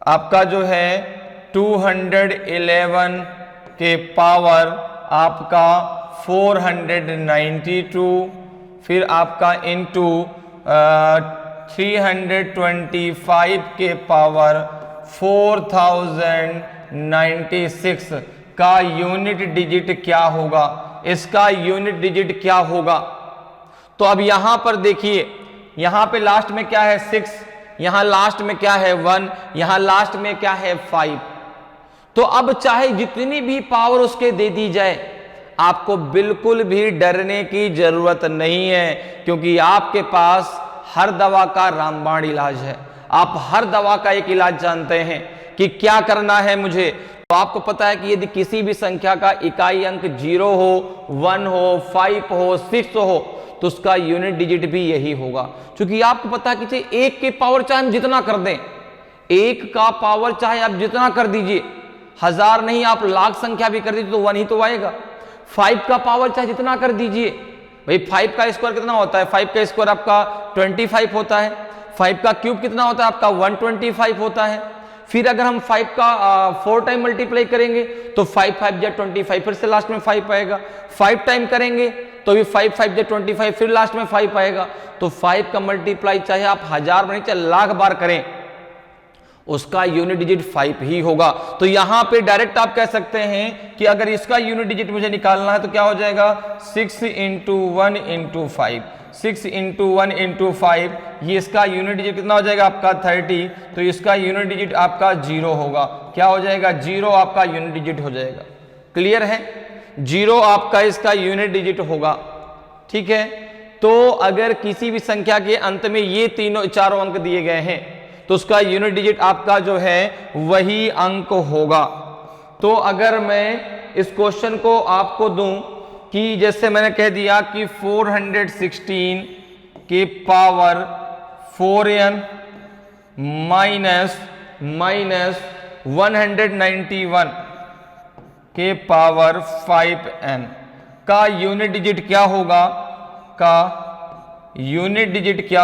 आपका जो है 211 के पावर आपका 492, फिर आपका इंटू 325 के पावर 4096 का यूनिट डिजिट क्या होगा, इसका यूनिट डिजिट क्या होगा। तो अब यहां पर देखिए, यहां पे लास्ट में क्या है 6, यहां लास्ट में क्या है 1, यहां लास्ट में क्या है 5। तो अब चाहे जितनी भी पावर उसके दे दी जाए, आपको बिल्कुल भी डरने की जरूरत नहीं है, क्योंकि आपके पास हर दवा का रामबाण इलाज है। आप हर दवा का एक इलाज जानते हैं कि क्या करना है मुझे। तो आपको पता है कि यदि किसी भी संख्या का इकाई अंक 0 हो, 1 हो, 5 हो, 6 हो, तो उसका यूनिट डिजिट भी यही होगा। क्योंकि आपको पता है कि 1 के पावर चाहे हम जितना कर दें, 1 का पावर चाहे आप जितना कर दीजिए, 1000 नहीं आप लाख संख्या भी कर दीजिए तो 1 ही तो आएगा। 5 का पावर चाहे जितना कर दीजिए, भाई 5 का स्क्वायर कितना होता है, 5 का स्क्वायर आपका 25 होता है, 5 का क्यूब कितना होता है आपका 125 होता है। फिर अगर हम 5 का 4 टाइम मल्टीप्लाई करेंगे तो 5 5 या 25, फिर से लास्ट में 5 आएगा। 5 टाइम करेंगे तो भी 5 5 या 25, फिर लास्ट में 5 आएगा। तो 5 का मल्टीप्लाई चाहे आप 1000 बार चाहे लाख बार करें, उसका यूनिट डिजिट 5 ही होगा। तो यहां पे डायरेक्ट आप कह सकते हैं कि अगर इसका यूनिट डिजिट मुझे निकालना है तो क्या हो जाएगा 6 × 1 × 5, 6 × 1 × 5, ये इसका यूनिट डिजिट कितना हो जाएगा आपका 30, तो इसका यूनिट डिजिट आपका 0 होगा। क्या हो जाएगा 0 आपका यूनिट डिजिट हो जाएगा। क्लियर है, 0 आपका इसका यूनिट डिजिट होगा। ठीक है, तो अगर किसी भी संख्या के अंत में ये चारों अंक दिए गए हैं तो उसका यूनिट डिजिट आपका जो है वही अंक होगा। तो अगर मैं इस क्वेश्चन को आपको दूं कि जैसे मैंने कह दिया कि 416 के पावर 4n माइनस 191 के पावर 5n का यूनिट डिजिट क्या होगा, यूनिट डिजिट क्या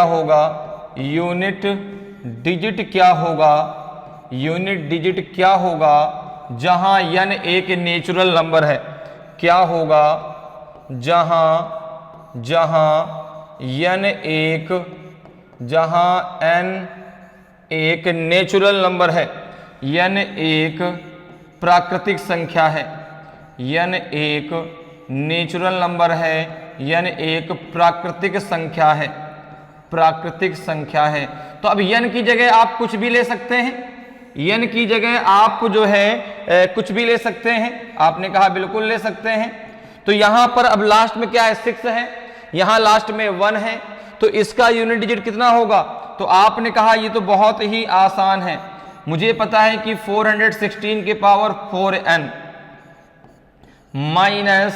होगा, जहां n एक नेचुरल नंबर है, क्या होगा जहां n एक नेचुरल नंबर है, n एक प्राकृतिक संख्या है, n एक नेचुरल नंबर है, n एक प्राकृतिक संख्या है। तो अब n की जगह आप कुछ भी ले सकते हैं, n की जगह आप जो है कुछ भी ले सकते हैं। आपने कहा बिल्कुल ले सकते हैं। तो यहां पर अब लास्ट में क्या है 6 है, यहां लास्ट में 1 है, तो इसका यूनिट डिजिट कितना होगा। तो आपने कहा ये तो बहुत ही आसान है, मुझे पता है कि 416 के पावर 4n माइनस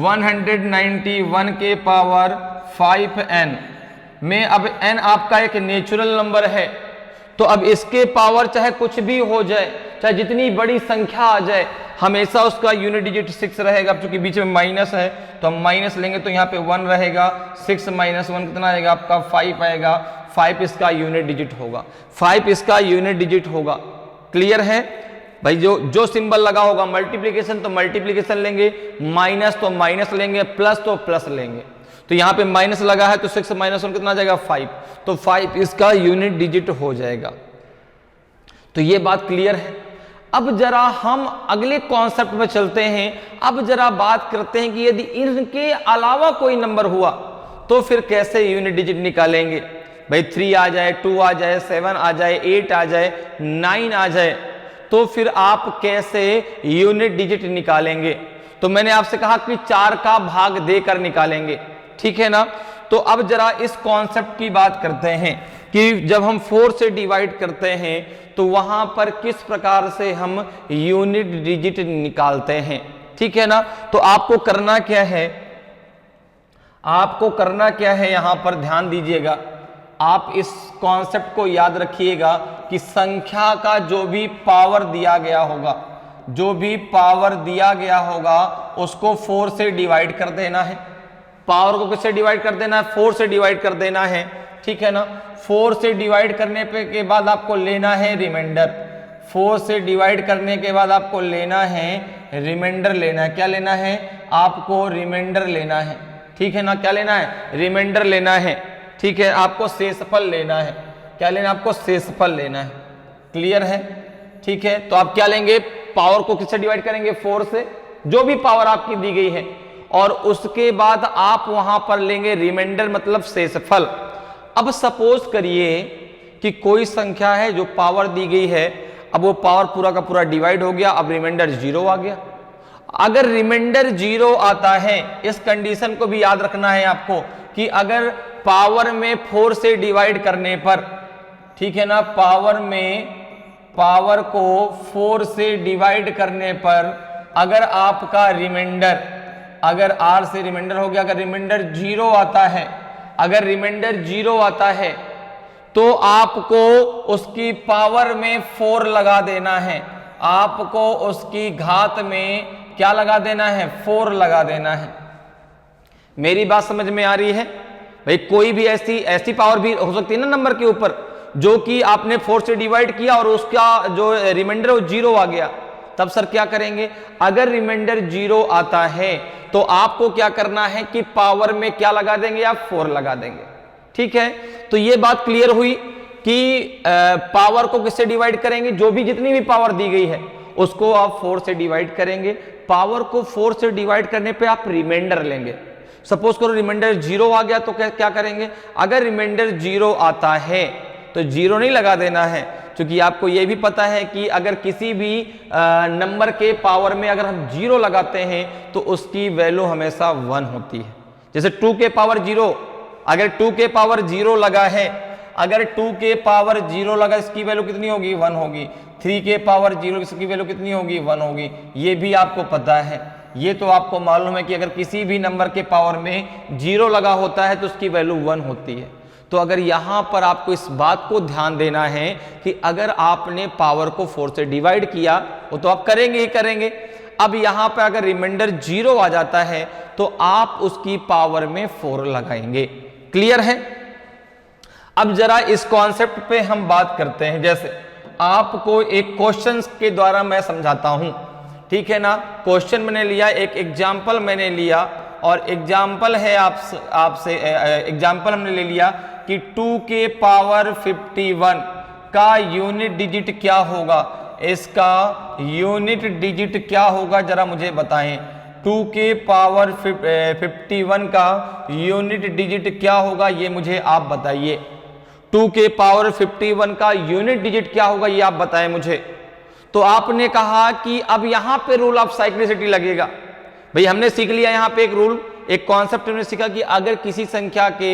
191 के पावर 5n में अब n आपका एक नेचुरल नंबर है, तो अब इसके पावर चाहे कुछ भी हो जाए, चाहे जितनी बड़ी संख्या आ जाए, हमेशा उसका यूनिट डिजिट 6 रहेगा। क्योंकि बीच में माइनस है तो हम माइनस लेंगे तो यहाँ पे 1 रहेगा, 6 - 1 कितना आएगा आपका 5 आएगा, 5 इसका यूनिट डिजिट होगा, 5 इसका यूनिट डिजिट होगा। क्लियर है भाई, जो सिंबल लगा होगा मल्टीप्लीकेशन तो मल्टीप्लीकेशन लेंगे, माइनस तो माइनस लेंगे, प्लस तो प्लस लेंगे। तो यहाँ पे माइनस लगा है तो 6 - 1 कितना आ जाएगा 5, तो 5 इसका यूनिट डिजिट हो जाएगा। तो ये बात क्लियर है। अब जरा हम अगले कॉन्सेप्ट में चलते हैं। अब जरा बात करते हैं कि यदि इनके अलावा कोई नंबर हुआ तो फिर कैसे यूनिट डिजिट निकालेंगे। भाई 3 आ जाए, 2 आ जाए, 7 आ जाए, 8 आ जाए, 9 आ जाए, तो फिर आप कैसे यूनिट डिजिट निकालेंगे। तो मैंने आपसे कहा कि 4 का भाग देकर निकालेंगे, ठीक है ना। तो अब जरा इस कॉन्सेप्ट की बात करते हैं कि जब हम 4 से डिवाइड करते हैं तो वहां पर किस प्रकार से हम यूनिट डिजिट निकालते हैं, ठीक है ना। तो आपको करना क्या है, यहां पर ध्यान दीजिएगा। आप इस कॉन्सेप्ट को याद रखिएगा कि संख्या का जो भी पावर दिया गया होगा उसको 4 से डिवाइड कर देना है। पावर को किससे डिवाइड कर देना है, 4 से डिवाइड कर देना है, ठीक है ना। 4 से डिवाइड करने पे के बाद आपको लेना है रिमाइंडर, 4 से डिवाइड करने के बाद आपको लेना है रिमाइंडर लेना है। क्या लेना है आपको, रिमाइंडर लेना है, ठीक है ना। क्या लेना है, रिमाइंडर लेना है, ठीक है। आपको शेषफल लेना है, क्या लेना, आपको शेषफल लेना है। क्लियर है, ठीक है। तो आप क्या लेंगे, पावर को किससे डिवाइड करेंगे, 4 से, जो भी पावर आपकी दी गई है, और उसके बाद आप वहां पर लेंगे रिमाइंडर मतलब शेषफल। अब सपोज करिए कि कोई संख्या है जो पावर दी गई है, अब वो पावर पूरा का पूरा डिवाइड हो गया, अब रिमाइंडर 0 आ गया। अगर रिमाइंडर 0 आता है, इस कंडीशन को भी याद रखना है आपको कि अगर पावर में 4 से डिवाइड करने पर, ठीक है ना, पावर को 4 से डिवाइड करने पर अगर आपका रिमाइंडर, अगर r से रिमाइंडर हो गया, अगर रिमाइंडर 0 आता है, तो आपको उसकी पावर में 4 लगा देना है, आपको उसकी घात में क्या लगा देना है, 4 लगा देना है। मेरी बात समझ में आ रही है भाई? कोई भी ऐसी पावर भी हो सकती है ना नंबर के ऊपर, जो कि आपने 4 से डिवाइड किया और उसका जो रिमाइंडर वो 0 आ गया, तब सर क्या करेंगे? अगर रिमाइंडर 0 आता है तो आपको क्या करना है कि पावर में क्या लगा देंगे? आप 4 लगा देंगे। ठीक है, तो ये बात क्लियर हुई कि पावर को किससे डिवाइड करेंगे? जो भी जितनी भी पावर दी गई है उसको आप 4 से डिवाइड करेंगे। पावर को 4 से डिवाइड करने पे आप रिमाइंडर लेंगे। सपोज करो रिमाइंडर 0 आ गया तो क्या करेंगे? अगर रिमाइंडर 0 आता है तो 0 नहीं लगा देना है, क्योंकि आपको यह भी पता है कि अगर किसी भी नंबर के पावर में अगर हम 0 लगाते हैं तो उसकी वैल्यू हमेशा 1 होती है। जैसे 2 के पावर 0, अगर 2 के पावर 0 लगा है, अगर 2 के पावर 0 लगा, इसकी वैल्यू कितनी होगी? 1 होगी। 3 के पावर 0, इसकी वैल्यू कितनी होगी? 1 होगी। ये भी आपको पता है, ये तो आपको मालूम है कि अगर किसी भी नंबर के पावर में 0 लगा होता है तो उसकी वैल्यू 1 होती है। तो अगर यहां पर आपको इस बात को ध्यान देना है कि अगर आपने पावर को 4 से डिवाइड किया, वो तो आप करेंगे ही करेंगे। अब यहां पर अगर रिमाइंडर 0 आ जाता है तो आप उसकी पावर में 4 लगाएंगे। क्लियर है? अब जरा इस कॉन्सेप्ट पे हम बात करते हैं। जैसे आपको एक क्वेश्चन के द्वारा मैं समझाता हूं, ठीक है ना? क्वेश्चन मैंने लिया, एक एग्जाम्पल मैंने लिया, और एग्जाम्पल है आपसे एग्जाम्पल हमने ले लिया कि 2 के पावर 51 का यूनिट डिजिट क्या होगा? इसका यूनिट डिजिट क्या होगा, जरा मुझे बताएं। 2 के पावर 51 का यूनिट डिजिट क्या होगा, ये मुझे आप बताइए। 2 के पावर 51 का यूनिट डिजिट क्या होगा, ये आप बताएं मुझे। तो आपने कहा कि अब यहां पे रूल ऑफ साइक्लिसिटी लगेगा। भाई हमने सीख लिया यहां पे एक रूल, एक कॉन्सेप्ट हमने सीखा कि अगर किसी संख्या के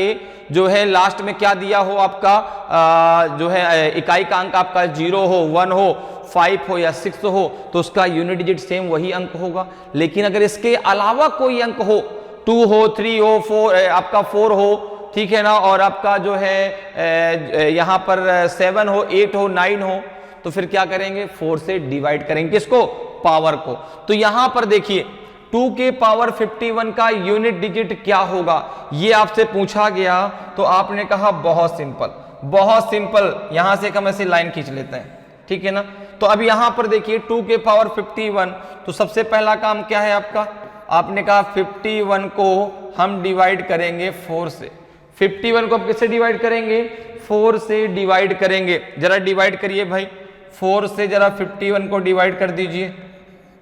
जो है लास्ट में क्या दिया हो आपका जो है इकाई का अंक आपका 0 हो, 1 हो, 5 हो या 6 हो, तो उसका यूनिट डिजिट सेम वही अंक होगा। लेकिन अगर इसके अलावा कोई अंक हो, 2 हो, 3 हो, 4 आपका 4 हो, ठीक है ना, और आपका जो है यहां पर 7 हो, 8 हो, 9 हो, तो फिर क्या करेंगे? 4 से डिवाइड करेंगे। किसको? पावर को। तो यहां पर देखिए 2 के पावर 51 का यूनिट डिजिट क्या होगा, ये आपसे पूछा गया। तो आपने कहा बहुत सिंपल, बहुत सिंपल। यहां से हम ऐसी लाइन खींच लेते हैं, ठीक है ना? तो अब यहां पर देखिए 2 के पावर 51, तो सबसे पहला काम क्या है आपका? आपने कहा 51 को हम डिवाइड करेंगे 4 से। 51 को आप किससे डिवाइड करेंगे? 4 से डिवाइड करेंगे। जरा डिवाइड करिए भाई, 4 से जरा 51 को डिवाइड कर दीजिए।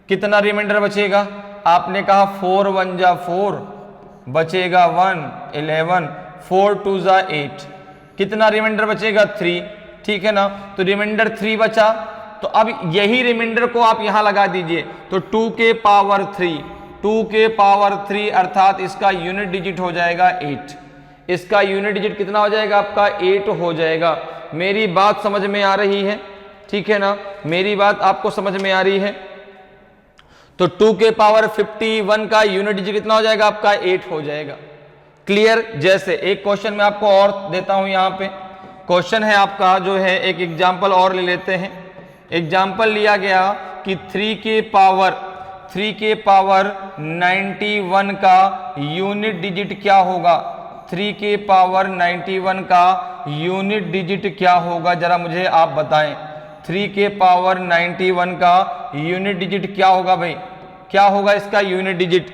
कितना रिमाइंडर बचेगा? आपने कहा 4 1 जा 4, बचेगा 1 11, 4 2 जा 8, कितना रिमाइंडर बचेगा? 3, ठीक है ना? तो रिमाइंडर 3 बचा। तो अब यही रिमाइंडर को आप यहां लगा दीजिए, तो 2 के पावर 3, 2 के पावर 3 अर्थात इसका यूनिट डिजिट हो जाएगा 8। इसका यूनिट डिजिट कितना हो जाएगा आपका? 8 हो जाएगा। मेरी बात समझ में आ रही है? ठीक है ना, मेरी बात आपको समझ में आ रही है? तो 2 के पावर 51 का यूनिट डिजिट कितना हो जाएगा आपका? 8 हो जाएगा। क्लियर? जैसे एक क्वेश्चन मैं आपको और देता हूं, यहां पे क्वेश्चन है आपका जो है, एक एग्जाम्पल और ले लेते हैं। एग्जाम्पल लिया गया कि 3 के पावर 91 का यूनिट डिजिट क्या होगा? 3 के पावर 91 का यूनिट डिजिट क्या होगा, जरा मुझे आप बताएं। 3 के पावर 91 का यूनिट डिजिट क्या होगा भाई? क्या होगा इसका यूनिट डिजिट?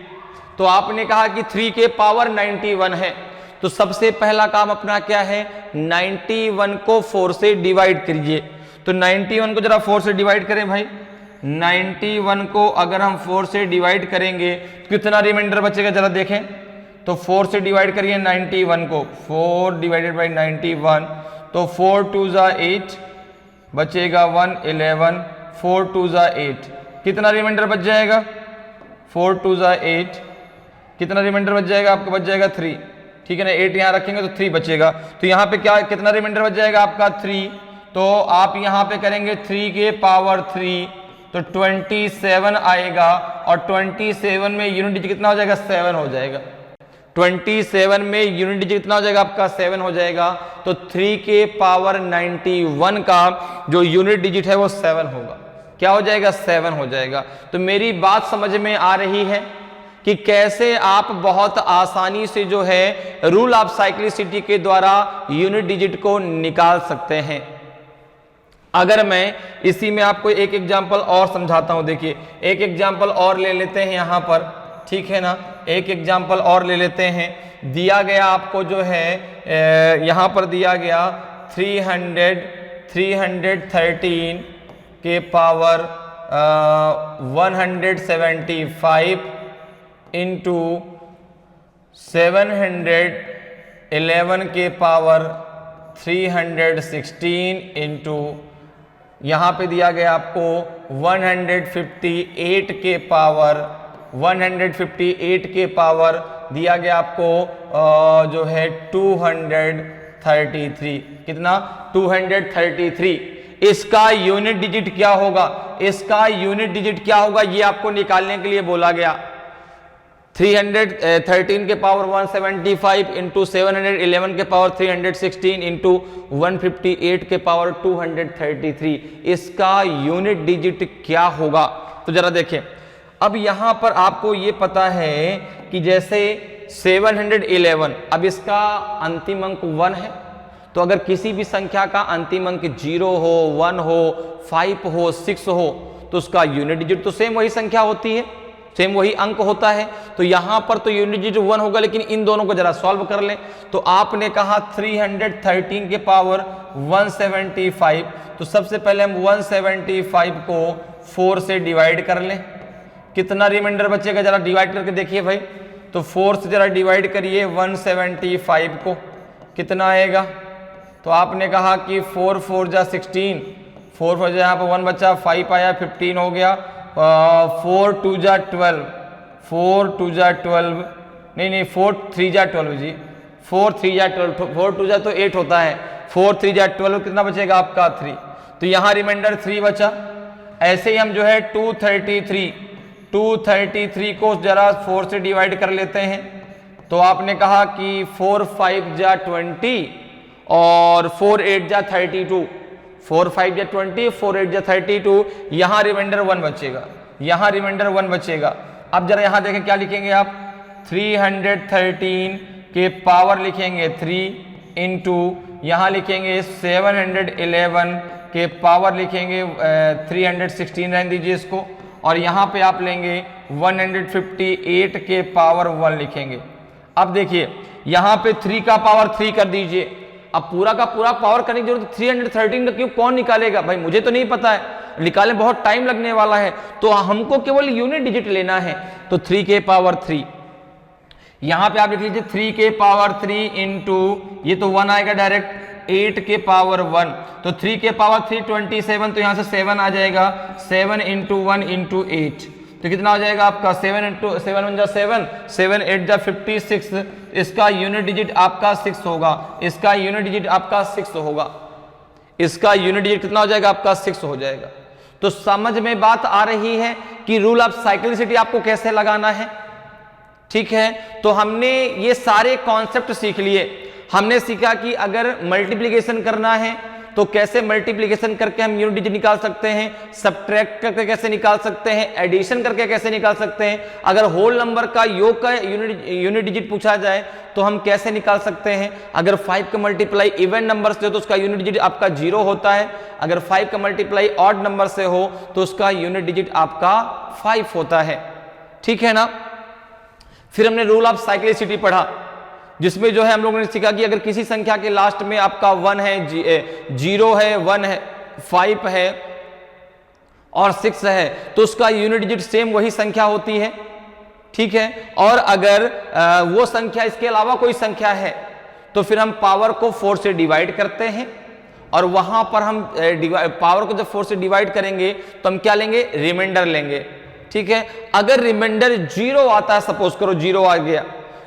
तो आपने कहा कि 3 के पावर 91 है, तो सबसे पहला काम अपना क्या है? 91 को 4 से डिवाइड करिए। तो 91 को जरा 4 से डिवाइड करें भाई। 91 को अगर हम 4 से डिवाइड करेंगे तो कितना रिमाइंडर बचेगा, जरा देखें। तो 4 से डिवाइड करिए 91 को, 4 डिवाइडेड बाई 91, तो 4 2 जा 8, बचेगा 1 11, 4 2 जा 8, कितना रिमाइंडर बच जाएगा? 4 2 जा 8, कितना रिमाइंडर बच जाएगा आपका? बच जाएगा 3, ठीक है ना? 8 यहाँ रखेंगे तो 3 बचेगा। तो यहाँ पे क्या, कितना रिमाइंडर बच जाएगा आपका? 3। तो आप यहाँ पे करेंगे 3 के पावर 3, तो 27 आएगा, और 27 में यूनिट डिजिट कितना हो जाएगा? 7 हो जाएगा। 27 में यूनिट डिजिट कितना हो जाएगा आपका? 7 हो जाएगा। तो 3 के पावर 91 का जो यूनिट डिजिट है वो 7 होगा। क्या हो जाएगा? 7 हो जाएगा। तो मेरी बात समझ में आ रही है कि कैसे आप बहुत आसानी से जो है रूल ऑफ साइक्लिसिटी के द्वारा यूनिट डिजिट को निकाल सकते हैं। अगर मैं इसी में आपको एक एग्जांपल और समझाता हूं, देखिए एक एग्जांपल और ले लेते हैं यहां पर, ठीक है ना, एक एग्जांपल और ले लेते हैं। दिया गया आपको जो है यहां पर दिया गया 313 के पावर 175 इंटू 711 के पावर 316 इंटू यहाँ पे दिया गया आपको 158 के पावर 158 के पावर दिया गया आपको जो है 233, कितना 233। इसका यूनिट डिजिट क्या होगा, इसका यूनिट डिजिट क्या होगा ये आपको निकालने के लिए बोला गया। 313 के पावर 175 इंटू 711 के पावर 316 इंटू 158 के पावर 233, इसका यूनिट डिजिट क्या होगा। तो जरा देखें, अब यहां पर आपको ये पता है कि जैसे 711, अब इसका अंतिम अंक 1 है, तो अगर किसी भी संख्या का अंतिम अंक 0 हो, 1 हो, 5 हो, 6 हो, तो उसका यूनिट डिजिट तो सेम वही संख्या होती है, सेम वही अंक होता है। तो यहां पर तो यूनिट डिजिट 1 होगा, लेकिन इन दोनों को जरा सॉल्व कर लें। तो आपने कहा 313 के पावर 175, तो सबसे पहले हम 175 को 4 से डिवाइड कर लें, कितना रिमाइंडर बचेगा जरा डिवाइड करके देखिए भाई। तो 4 से जरा डिवाइड करिए 175 को, कितना आएगा। तो आपने कहा कि 4 4 जा 16, 4 4 जा यहाँ पर 1 बचा, 5 आया, 15 हो गया, 4 2 जा 12, 4 2 जा 12, नहीं 4 3 जा 12 जी, 4 3 जा 12, 4 2 जा तो 8 होता है, 4 3 जा 12, कितना बचेगा आपका 3। तो यहाँ रिमाइंडर 3 बचा। ऐसे ही हम जो है 233 को जरा 4 से डिवाइड कर लेते हैं। तो आपने कहा कि 4 5 जा 20 और 4 8 जा 32, 4 5 जा 20, 4 8 जा 32, यहां रिमाइंडर 1 बचेगा, यहां रिमाइंडर 1 बचेगा। अब जरा यहां देखें क्या लिखेंगे आप, 313 के पावर लिखेंगे 3 इंटू यहां लिखेंगे 711 के पावर लिखेंगे 316 रहने दीजिए इसको, और यहां पे आप लेंगे 158 के पावर 1 लिखेंगे। अब देखिए यहां पे 3 का पावर 3 कर दीजिए। अब पूरा का पूरा पावर करने की जरूरत, 313 का क्यूब कौन निकालेगा भाई, मुझे तो नहीं पता है, निकालने बहुत टाइम लगने वाला है, तो हमको केवल यूनिट डिजिट लेना है। तो 3 के पावर 3, यहां पे आप लिख लीजिए 3 के पावर 3 इंटू ये तो 1 आएगा डायरेक्ट, 8 के पावर 1, तो 3 के पावर 3 27, तो यहां से 7 आ जाएगा, 7 इंटू 1 इंटू 8, तो कितना हो जाएगा आपका 7 इंटू 7 1 जा 7, 7 8 जा 56, इसका यूनिट डिजिट आपका 6 होगा, इसका यूनिट डिजिट आपका 6 होगा, इसका यूनिट डिजिट कितना हो जाएगा आपका 6 हो जाएगा। तो समझ में बात आ रही है कि रूल ऑफ साइक्लिसिटी आपको कैसे लगाना है, ठीक है। तो हमने ये सारे कॉन्सेप्ट सीख लिए। हमने सीखा कि अगर मल्टीप्लिकेशन करना है तो कैसे मल्टीप्लिकेशन करके हम यूनिट डिजिट निकाल सकते हैं, सब्ट्रैक्ट करके कैसे निकाल सकते हैं, एडिशन करके कैसे निकाल सकते हैं, अगर होल नंबर का योग का यूनिट डिजिट पूछा जाए तो हम कैसे निकाल सकते हैं, अगर 5 का मल्टीप्लाई इवन नंबर से हो तो उसका यूनिट डिजिट आपका 0 होता है, अगर 5 का मल्टीप्लाई ऑड नंबर से हो तो उसका यूनिट डिजिट आपका 5 होता है, ठीक है ना। फिर हमने रूल ऑफ साइक्लिसिटी पढ़ा, जिसमें जो है हम लोगों ने सीखा कि अगर किसी संख्या के लास्ट में आपका 1 है, 0 है, 1 है, 5 है और 6 है, तो उसका यूनिट डिजिट सेम वही संख्या होती है, ठीक है। और अगर वो संख्या इसके अलावा कोई संख्या है तो फिर हम पावर को 4 से डिवाइड करते हैं, और वहां पर हम पावर को जब 4 से डिवाइड करेंगे तो हम क्या लेंगे, रिमाइंडर लेंगे, ठीक है। अगर रिमाइंडर 0 आता है, सपोज करो 0 आ गया,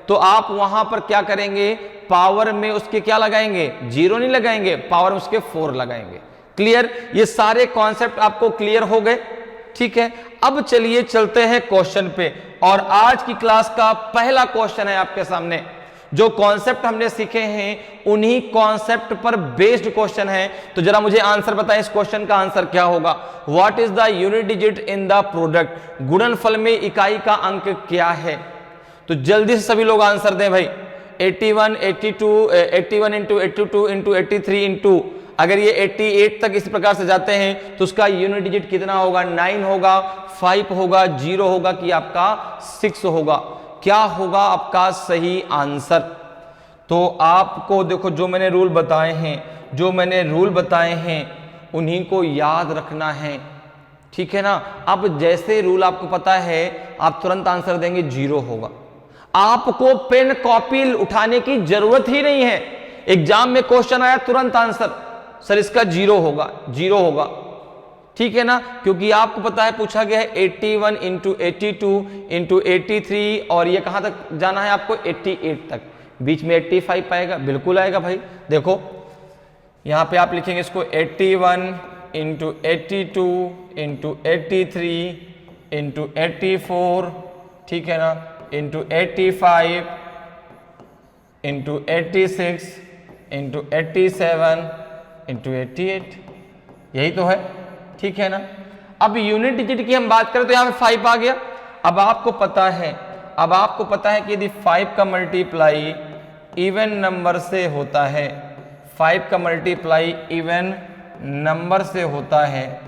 तो आप वहां पर क्या करेंगे, पावर में उसके क्या लगाएंगे, 0 नहीं लगाएंगे, पावर में उसके 4 लगाएंगे। क्लियर, ये सारे कॉन्सेप्ट आपको क्लियर हो गए, ठीक है। अब चलिए चलते हैं क्वेश्चन पे, और आज की क्लास का पहला क्वेश्चन है आपके सामने। जो कॉन्सेप्ट हमने सीखे हैं उन्हीं कॉन्सेप्ट पर बेस्ड क्वेश्चन है, तो जरा मुझे आंसर बताएं, इस क्वेश्चन का आंसर क्या होगा। What is the unit digit in the product, गुणनफल में इकाई का अंक क्या है। तो जल्दी से सभी लोग आंसर दें भाई। 81, 82, 81 इंटू 82 इंटू 83 इंटू, अगर ये 88 तक इस प्रकार से जाते हैं तो उसका यूनिट डिजिट कितना होगा? 9 होगा, 5 होगा, 0 होगा कि आपका 6 होगा। क्या होगा आपका सही आंसर? तो आपको देखो जो मैंने रूल बताए हैं उन्हीं को याद रखना है, ठीक है ना। अब जैसे रूल आपको पता है आप तुरंत आंसर देंगे, 0 होगा। आपको पेन कॉपी उठाने की जरूरत ही नहीं है। एग्जाम में क्वेश्चन आया तुरंत आंसर, सर इसका 0 होगा, ठीक है ना, क्योंकि आपको पता है पूछा गया है 81 इंटू 82 इंटू 83 और ये कहां तक जाना है आपको? 88 तक। बीच में 85 आएगा, बिल्कुल आएगा भाई। देखो यहां पे आप लिखेंगे इसको 81 इंटू 82 इंटू 83 इंटू 84, ठीक है ना, इंटू 85 इंटू 86 इंटू 87 इंटू 88, यही तो है, ठीक है ना। अब यूनिट डिजिट की हम बात करें तो यहां पे 5 आ गया। अब आपको पता है कि यदि 5 का मल्टीप्लाई इवन नंबर से होता है, 5 का मल्टीप्लाई इवन नंबर से होता है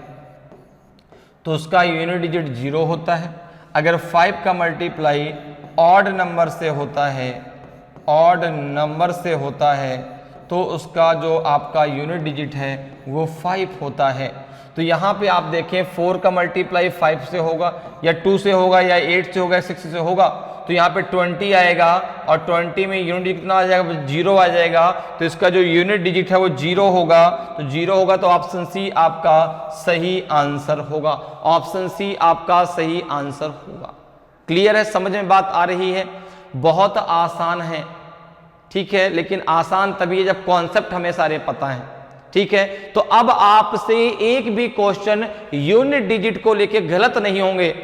तो उसका यूनिट डिजिट 0 होता है। अगर 5 का मल्टीप्लाई ऑड नंबर से होता है तो उसका जो आपका यूनिट डिजिट है वो 5 होता है। तो यहाँ पे आप देखें 4 का मल्टीप्लाई 5 से होगा या 2 से होगा या 8 से होगा या 6 से होगा, तो यहाँ पे 20 आएगा और 20 में यूनिट डिजिट कितना आ जाएगा? 0 आ जाएगा। तो इसका जो यूनिट डिजिट है वो 0 होगा। तो 0 होगा तो ऑप्शन सी आपका सही आंसर होगा। ऑप्शन सी आपका सही आंसर होगा। क्लियर है? समझ में बात आ रही है? बहुत आसान है, ठीक है, लेकिन आसान तभी है जब कॉन्सेप्ट हमें सारे पता है, ठीक है। तो अब आपसे एक भी क्वेश्चन यूनिट डिजिट को लेके गलत नहीं होंगे।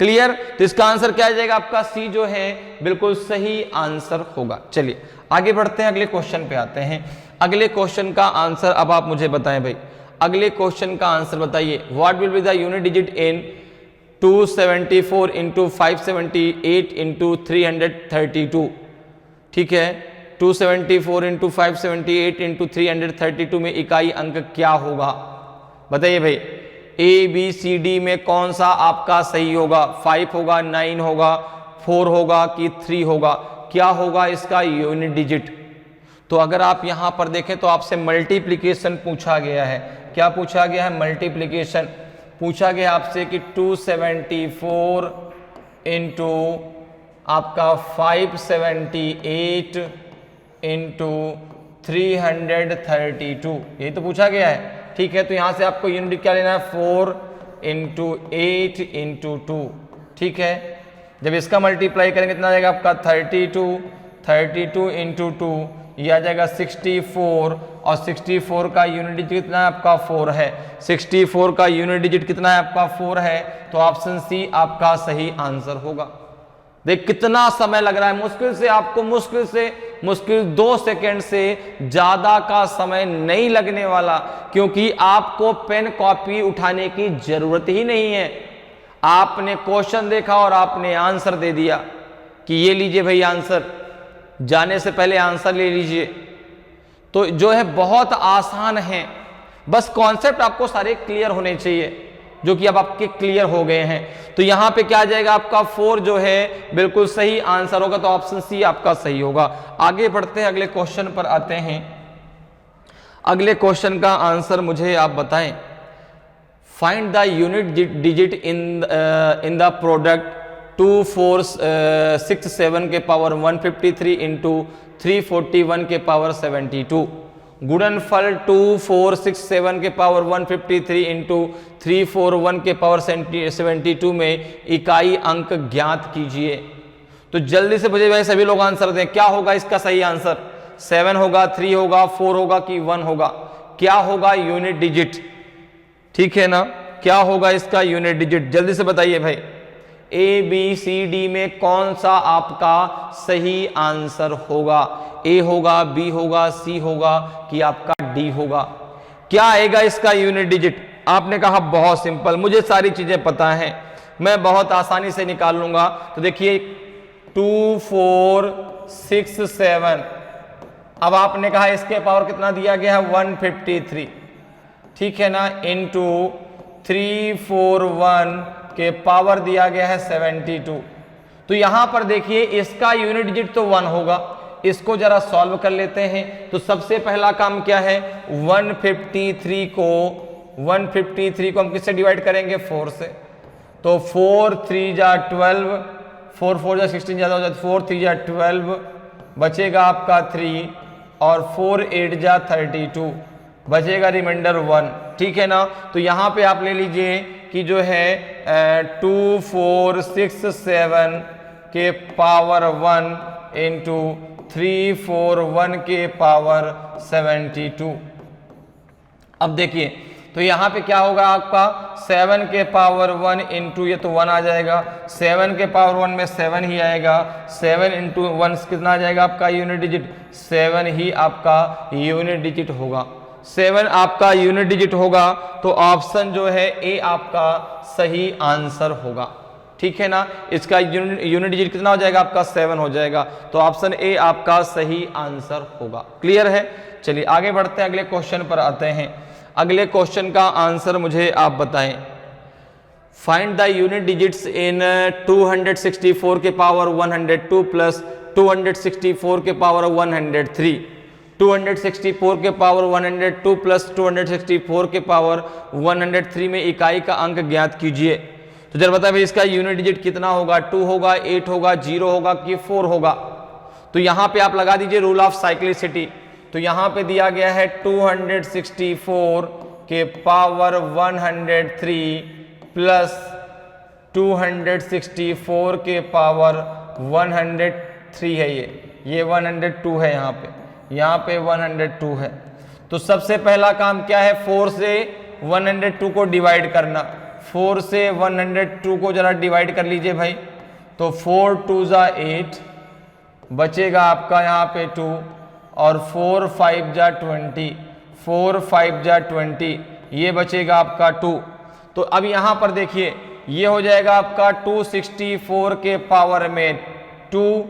क्लियर? तो इसका आंसर क्या आ जाएगा? आपका सी जो है बिल्कुल सही आंसर होगा। चलिए आगे बढ़ते हैं, अगले क्वेश्चन पे आते हैं। अगले क्वेश्चन का आंसर अब आप मुझे बताएं भाई। अगले क्वेश्चन का आंसर बताइए। What will be the unit digit in 274 into 578 into 332, ठीक है। 274 इंटू 578 इंटू 332 में इकाई अंक क्या होगा? बताइए भाई। ए बी सी डी में कौन सा आपका सही होगा? 5 होगा, 9 होगा, 4 होगा कि 3 होगा? क्या होगा इसका यूनिट डिजिट? तो अगर आप यहां पर देखें तो आपसे मल्टीप्लिकेशन पूछा गया है। क्या पूछा गया है? मल्टीप्लिकेशन पूछा गया आपसे कि 274 इंटू आपका 578 इंटू 332, यही तो पूछा गया है, ठीक है। तो यहां से आपको यूनिट क्या लेना है? 4 इंटू 8 इंटू 2, ठीक है। जब इसका मल्टीप्लाई करेंगे कितना आ जाएगा आपका? 32 इंटू 2 ये आ जाएगा 64 और 64 का यूनिट डिजिट कितना है आपका? 4 है। 64 का यूनिट डिजिट कितना है आपका? 4 है। तो ऑप्शन सी आपका सही आंसर होगा। देख कितना समय लग रहा है, मुश्किल 2 सेकेंड से ज्यादा का समय नहीं लगने वाला, क्योंकि आपको पेन कॉपी उठाने की जरूरत ही नहीं है। आपने क्वेश्चन देखा और आपने आंसर दे दिया कि ये लीजिए भाई आंसर, जाने से पहले आंसर ले लीजिए। तो जो है बहुत आसान है, बस कॉन्सेप्ट आपको सारे क्लियर होने चाहिए, जो कि अब आपके क्लियर हो गए हैं। तो यहां पे क्या आ जाएगा आपका? 4 जो है बिल्कुल सही आंसर होगा। तो ऑप्शन सी आपका सही होगा। आगे बढ़ते हैं, अगले क्वेश्चन पर आते हैं। अगले क्वेश्चन का आंसर मुझे आप बताएं। Find the unit digit in the product 2467 के पावर 153 इंटू 341 के पावर 72। गुणनफल 2467 के पावर 153 इंटू 341 के पावर 72 में इकाई अंक ज्ञात कीजिए। तो जल्दी से मुझे भाई सभी लोग आंसर दें, क्या होगा इसका सही आंसर? 7 होगा, 3 होगा, 4 होगा कि 1 होगा? क्या होगा यूनिट डिजिट? ठीक है ना, क्या होगा इसका यूनिट डिजिट? जल्दी से बताइए भाई। ए बी सी डी में कौन सा आपका सही आंसर होगा? ए होगा, बी होगा, सी होगा कि आपका डी होगा? क्या आएगा इसका यूनिट डिजिट? आपने कहा बहुत सिंपल, मुझे सारी चीजें पता हैं, मैं बहुत आसानी से निकाल लूंगा। तो देखिए 2 4 6 7। अब आपने कहा इसके पावर कितना दिया गया है 153, ठीक है ना, इंटू 3 4 1 के पावर दिया गया है 72। तो यहां पर देखिए इसका यूनिट डिजिट तो 1 होगा, इसको जरा सॉल्व कर लेते हैं। तो सबसे पहला काम क्या है, 153 को हम किससे डिवाइड करेंगे 4 से। तो 4 3 जा 12, 4 4 जा 16 ज्यादा हो जाता, 4 3 जा 12, बचेगा आपका 3 और 4 8 जा 32, बचेगा रिमाइंडर 1, ठीक है ना। तो यहां पे आप ले लीजिए कि जो है 2 4 6 7 के पावर 1 इंटू 3 4 1 के पावर 72। अब देखिए तो यहां पे क्या होगा आपका 7 के पावर 1 इंटू, ये तो 1 आ जाएगा, 7 के पावर 1 में 7 ही आएगा, 7 इंटू 1 कितना आ जाएगा आपका यूनिट डिजिट, 7 ही आपका यूनिट डिजिट होगा, 7 आपका यूनिट डिजिट होगा। तो ऑप्शन जो है ए आपका सही आंसर होगा, ठीक है ना। इसका यूनिट डिजिट कितना हो जाएगा आपका 7 हो जाएगा, तो ऑप्शन ए आपका सही आंसर होगा। क्लियर है। चलिए आगे बढ़ते हैं, अगले क्वेश्चन पर आते हैं। अगले क्वेश्चन का आंसर मुझे आप बताएं। Find the unit digits in 264 के पावर 102 प्लस 264 के पावर 103। 264 के पावर 102 प्लस 264 के पावर 103 में इकाई का अंक ज्ञात कीजिए। तो जरा बताइए इसका यूनिट डिजिट कितना होगा, 2 होगा, 8 होगा, 0 होगा कि 4 होगा। तो यहां पे आप लगा दीजिए रूल ऑफ साइक्लिसिटी। तो यहां पे दिया गया है 264 के पावर 103 प्लस 264 के पावर 103 है, ये 102 है, यहाँ पे 102 है। तो सबसे पहला काम क्या है, 4 से 102 को डिवाइड करना। 4 से 102 को जरा डिवाइड कर लीजिए भाई। तो 4 2 जा 8, बचेगा आपका यहाँ पे 2 और 4 5 जा 20, 4 5 जा 20, ये बचेगा आपका 2। तो अब यहाँ पर देखिए ये हो जाएगा आपका 264 के पावर में 2,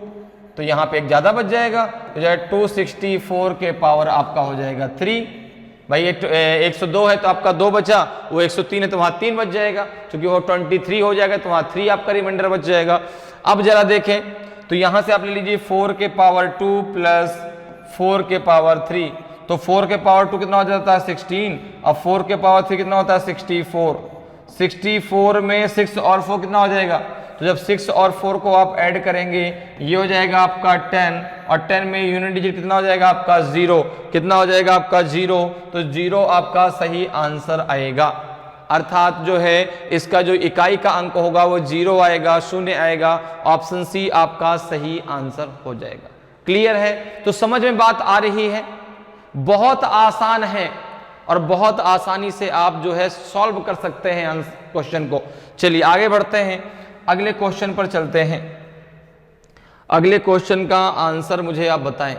तो यहाँ पे एक ज़्यादा बच जाएगा, तो जो है 264 के पावर आपका हो जाएगा 3। भाई ये 102 है तो आपका 2 बचा, वो 103 है तो वहाँ 3 बच जाएगा, क्योंकि वो 23 हो जाएगा तो वहाँ 3 आपका रिमाइंडर बच जाएगा। अब जरा देखें तो यहाँ से आप ले लीजिए 4 के पावर 2 प्लस 4 के पावर 3। तो 4 के पावर 2 कितना हो जाता है 16, अब 4 के पावर 3 कितना होता है 64। 64 में 6 और 4 कितना हो जाएगा, तो जब 6 और 4 को आप ऐड करेंगे ये हो जाएगा आपका 10, और 10 में यूनिट डिजिट कितना हो जाएगा आपका 0, कितना हो जाएगा आपका 0, तो 0 आपका सही आंसर आएगा। अर्थात जो है इसका जो इकाई का अंक होगा वो 0 आएगा, 0 आएगा। ऑप्शन सी आपका सही आंसर हो जाएगा। क्लियर है। तो समझ में बात आ रही है, बहुत आसान है और बहुत आसानी से आप जो है सॉल्व कर सकते हैं क्वेश्चन को। चलिए आगे बढ़ते हैं, अगले क्वेश्चन पर चलते हैं। अगले क्वेश्चन का आंसर मुझे आप बताएं।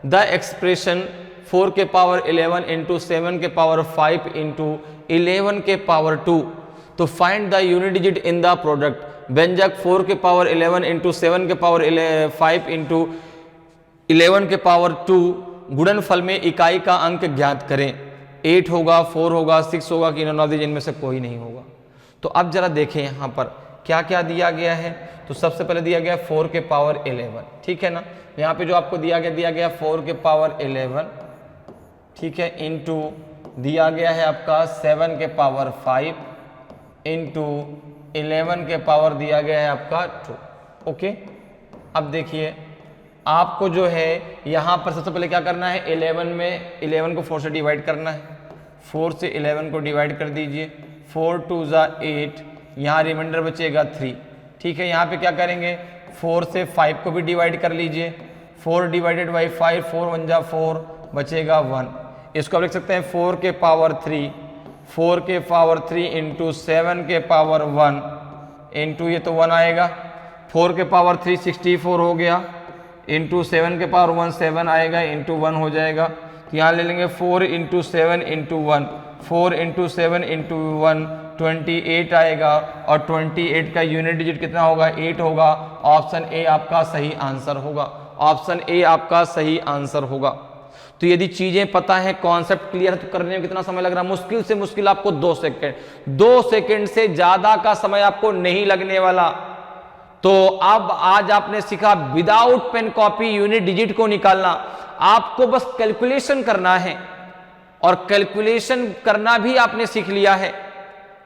द एक्सप्रेशन 4 के पावर 11 इंटू 7 के पावर 5 इंटू 11 के पावर 2। तो find the unit digit in the product. व्यंजक 4 के पावर 11 इंटू 7 के पावर 5 इंटू 11 के पावर 2 गुणनफल में इकाई का अंक ज्ञात करें। 8 होगा, 4 होगा, 6 होगा कि नॉन ऑफ द इनमें से कोई नहीं होगा। तो अब जरा देखें यहाँ पर क्या क्या दिया गया है। तो सबसे पहले दिया गया 4 के पावर 11, ठीक है ना। यहाँ पे जो आपको दिया गया 4 के पावर 11, ठीक है, इंटू दिया गया है आपका 7 के पावर 5 इंटू 11 के पावर दिया गया है आपका 2। ओके, अब देखिए आपको जो है यहाँ पर सबसे पहले क्या करना है, 11 में 11 को 4 से डिवाइड करना है। 4 से 11 को डिवाइड कर दीजिए, 4 2 जा 8, यहाँ रिमाइंडर बचेगा 3, ठीक है। यहाँ पे क्या करेंगे, 4 से 5 को भी डिवाइड कर लीजिए। 4 डिवाइडेड बाई 5, 4 1 जा 4, बचेगा 1। इसको आप लिख सकते हैं 4 के पावर 3, 4 के पावर 3 इंटू 7 के पावर 1 इंटू ये तो 1 आएगा। 4 के पावर 3 64 हो गया, इंटू 7 के पावर 1 7 आएगा, इंटू 1 हो जाएगा। तो यहाँ ले लेंगे 4 इंटू 7 इंटू 1, 4 इंटू 7 इंटू 1 28 आएगा और 28 का यूनिट डिजिट कितना होगा 8 होगा। ऑप्शन ए आपका सही आंसर होगा। ऑप्शन ए आपका सही आंसर होगा। तो यदि चीजें पता है, कॉन्सेप्ट क्लियर है, तो करने में कितना समय लग रहा है? मुश्किल से मुश्किल आपको 2 सेकंड। 2 सेकंड से ज्यादा का समय आपको नहीं लगने वाला। तो अब आज आपने सीखा without pen copy unit digit को निकालना। आपको बस कैलकुलेशन करना है और कैलकुलेशन करना भी आपने सीख लिया है,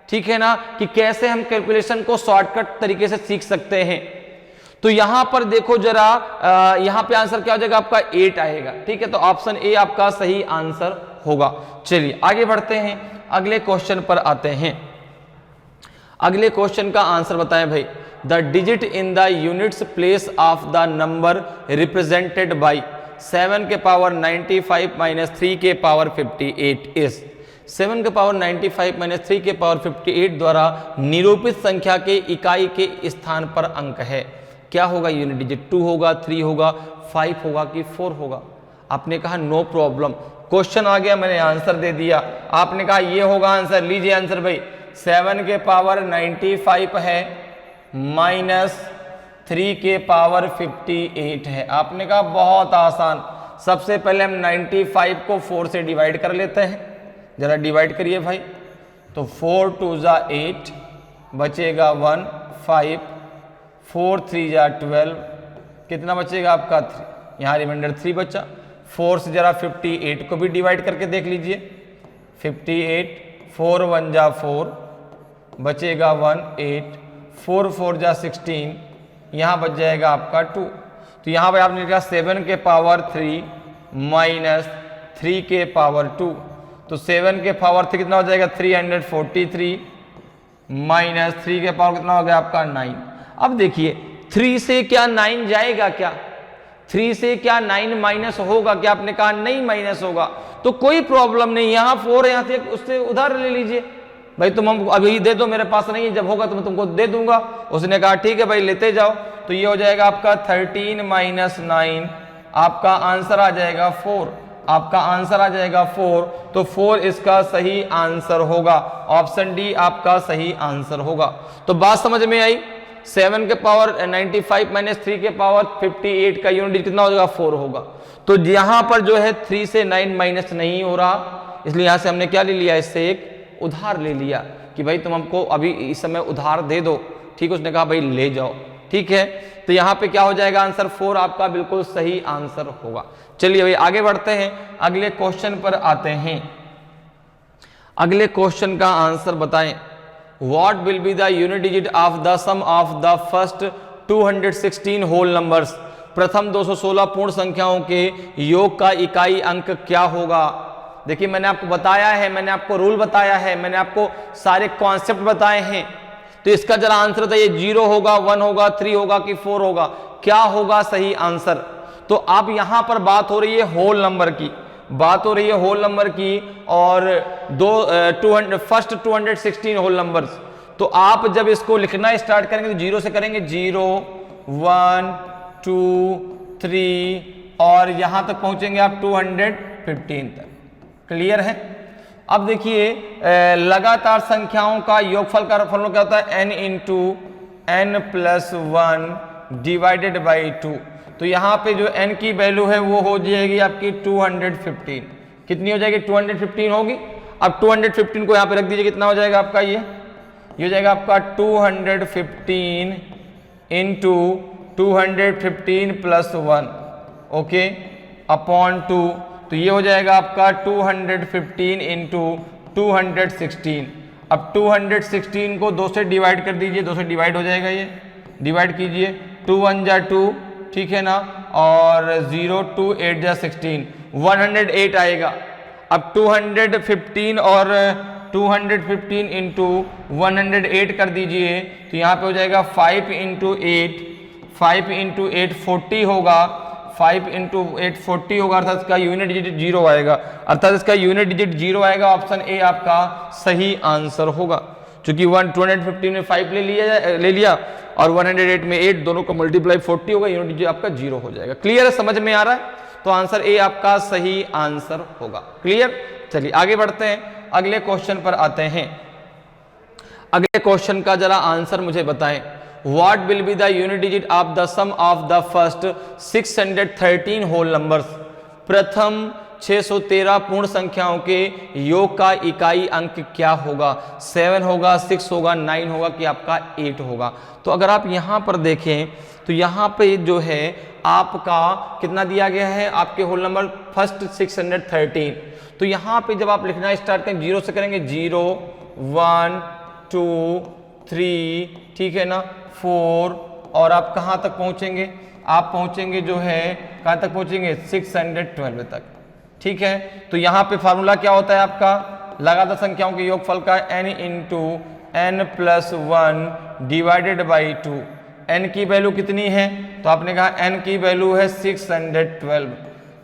ठीक है ना, कि कैसे हम कैलकुलेशन को शॉर्टकट तरीके से सीख सकते हैं। तो यहां पर देखो जरा, यहां पे आंसर क्या हो जाएगा आपका 8 आएगा, ठीक है। तो ऑप्शन ए आपका सही आंसर होगा। चलिए आगे बढ़ते हैं, अगले क्वेश्चन पर आते हैं। अगले क्वेश्चन का आंसर बताएं भाई। The digit in the units place of the number represented by 7 के पावर 95 माइनस 3 के पावर 58 इज। 7 के पावर 95 माइनस 3 के पावर 58 द्वारा निरूपित संख्या के इकाई के स्थान पर अंक है। क्या होगा यूनिट डिजिट? 2 होगा, 3 होगा, 5 होगा कि 4 होगा? आपने कहा नो प्रॉब्लम, क्वेश्चन आ गया, मैंने आंसर दे दिया। आपने कहा ये होगा आंसर, लीजिए आंसर भाई। 7 के पावर 95 है माइनस 3 के पावर 58 है। आपने कहा बहुत आसान। सबसे पहले हम 95 को 4 से डिवाइड कर लेते हैं, जरा डिवाइड करिए भाई। तो 4 2 जा 8, बचेगा 1 5, 4 3 जा 12, कितना बचेगा आपका 3, यहाँ रिमाइंडर 3 बचा। 4 से जरा 58 को भी डिवाइड करके देख लीजिए। 58 4 1 जा 4, बचेगा 1 8, 4 4 जा 16, यहाँ बच जाएगा आपका 2। तो यहाँ पे आपने लिखा 7 के पावर 3 माइनस 3 के पावर 2। तो 7 के पावर 3 कितना हो जाएगा 343 माइनस 3 के पावर कितना हो गया आपका 9। अब देखिए 3 से क्या 9 जाएगा क्या? 3 से क्या 9 माइनस होगा क्या? आपने कहा नहीं माइनस होगा, तो कोई प्रॉब्लम नहीं। यहाँ 4 यहाँ से उससे उधार ले लीजिए भाई, तुम हमको अभी दे दो, मेरे पास नहीं है, जब होगा तो मैं तुमको दे दूंगा। उसने कहा ठीक है भाई लेते जाओ। तो ये हो जाएगा आपका 13 माइनस 9, आपका आंसर आ जाएगा 4। आपका आंसर आ जाएगा 4। तो 4 इसका सही आंसर होगा। ऑप्शन डी आपका सही आंसर होगा। तो बात समझ में आई? 7 के पावर 95 माइनस 3 के पावर 58 का यूनिट कितना हो जाएगा 4 होगा। तो यहां पर जो है 3 से 9 माइनस नहीं हो रहा, इसलिए यहां से हमने क्या ले लिया, इससे एक उधार ले लिया कि भाई तुम हमको अभी इस समय उधार दे दो, ठीक है। उसने कहा भाई ले जाओ, ठीक है। तो यहां पे क्या हो जाएगा आंसर 4 आपका बिल्कुल सही आंसर होगा। चलिए भाई आगे बढ़ते हैं, अगले क्वेश्चन पर आते हैं। अगले क्वेश्चन का आंसर बताएं। What will be the unit digit of the sum of the first 216 whole numbers. प्रथम 216 पूर्ण संख्याओं के योग का इकाई अंक क्या होगा? देखिए मैंने आपको बताया है, मैंने आपको रूल बताया है, मैंने आपको सारे कॉन्सेप्ट बताए हैं। तो इसका जरा आंसर बताइए, 0 होगा, 1 होगा, 3 होगा कि 4 होगा? क्या होगा सही आंसर? तो अब यहां पर बात हो रही है होल नंबर की, बात हो रही है होल नंबर की, और फर्स्ट 216 होल नंबर्स। तो आप जब इसको लिखना स्टार्ट करेंगे तो 0 से करेंगे, 0 1 2 3 और यहां तक पहुंचेंगे आप 215 तक। क्लियर है? अब देखिए लगातार संख्याओं का योगफल का फॉर्मूला क्या होता है, n into n plus 1 divided by 2। तो यहाँ पे जो n की वैल्यू है वो हो जाएगी आपकी 215। कितनी हो जाएगी? 215 होगी। अब 215 को यहाँ पे रख दीजिए, कितना हो जाएगा आपका ये हो जाएगा आपका 215 इंटू 215 प्लस 1, ओके, अपॉन 2। तो ये हो जाएगा आपका 215 इंटू 216। अब 216 को 2 से डिवाइड कर दीजिए, 2 से डिवाइड हो जाएगा, ये डिवाइड कीजिए, 2 1 जा 2, ठीक है ना, और 0 2 8 जा 16, 108 आएगा। अब 215 और 215 इंटू 108 कर दीजिए, तो यहाँ पे हो जाएगा 5 इंटू 8, 5 इंटू 8 40 होगा, 5 इंटू 8 40 होगा, अर्थात इसका यूनिट डिजिट 0 आएगा, अर्थात इसका यूनिट डिजिट 0 आएगा। ऑप्शन ए आपका सही आंसर होगा। चूंकि 215 में 5 ले लिया और 108 में 8, दोनों का मल्टीप्लाई 40 होगा, यूनिट डिजिट आपका 0 हो जाएगा। क्लियर है? समझ में आ रहा है? तो आंसर ए आपका सही आंसर होगा। क्लियर? चलिए आगे बढ़ते हैं, अगले क्वेश्चन पर आते हैं। अगले क्वेश्चन का जरा आंसर मुझे बताएं। What will be the unit digit of the sum of the first 613 whole numbers. प्रथम 613 पूर्ण संख्याओं के योग का इकाई अंक क्या होगा? 7 होगा, 6 होगा, 9 होगा कि आपका 8 होगा। तो अगर आप यहाँ पर देखें तो यहाँ पे जो है आपका कितना दिया गया है, आपके होल नंबर फर्स्ट 613। तो यहाँ पे जब आप लिखना स्टार्ट करें, 0 से करेंगे, 0 1 2 3, ठीक है ना, 4, और आप कहाँ तक पहुँचेंगे? आप पहुँचेंगे जो है कहाँ तक पहुँचेंगे? 612 तक, ठीक है। तो यहाँ पे फार्मूला क्या होता है आपका? लगातार संख्याओं के योगफल का n into n plus 1 divided by 2। n की वैल्यू कितनी है? तो आपने कहा n की वैल्यू है 612।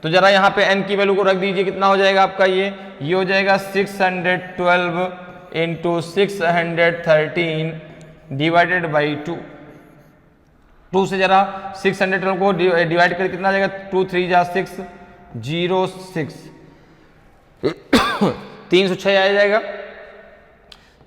तो जरा यहाँ पे n की वैल्यू को रख दीजिए, कितना हो जाएगा आपका? ये हो जाएगा 612 इंटू 613 डिवाइडेड बाई 2। 2 से जरा 612 को डिवाइड कर कितना आ जाएगा? 2 3 जा 6, 0 6 306 आ जाएगा।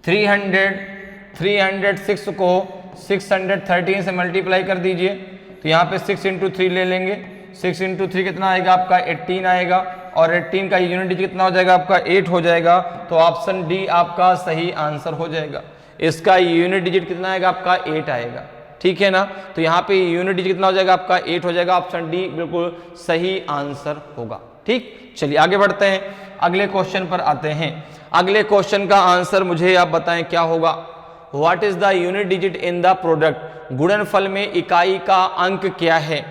306 को 613 से मल्टीप्लाई कर दीजिए, तो यहाँ पे 6 इंटू 3 ले लेंगे। 6 इंटू 3 कितना आएगा आपका? 18 आएगा, और 18 का यूनिट डिजिट कितना हो जाएगा आपका? 8 हो जाएगा। तो ऑप्शन डी आपका सही आंसर हो जाएगा। इसका यूनिट डिजिट कितना आएगा आपका? 8 आएगा, ठीक है ना। तो यहाँ पे यूनिट डिजिट कितना हो जाएगा आपका? 8 हो जाएगा। ऑप्शन डी बिल्कुल सही आंसर होगा, ठीक। चलिए आगे बढ़ते हैं, अगले क्वेश्चन पर आते हैं। अगले क्वेश्चन का आंसर मुझे आप बताएं क्या होगा। What is the unit digit in the product. गुणनफल में इकाई का अंक क्या है?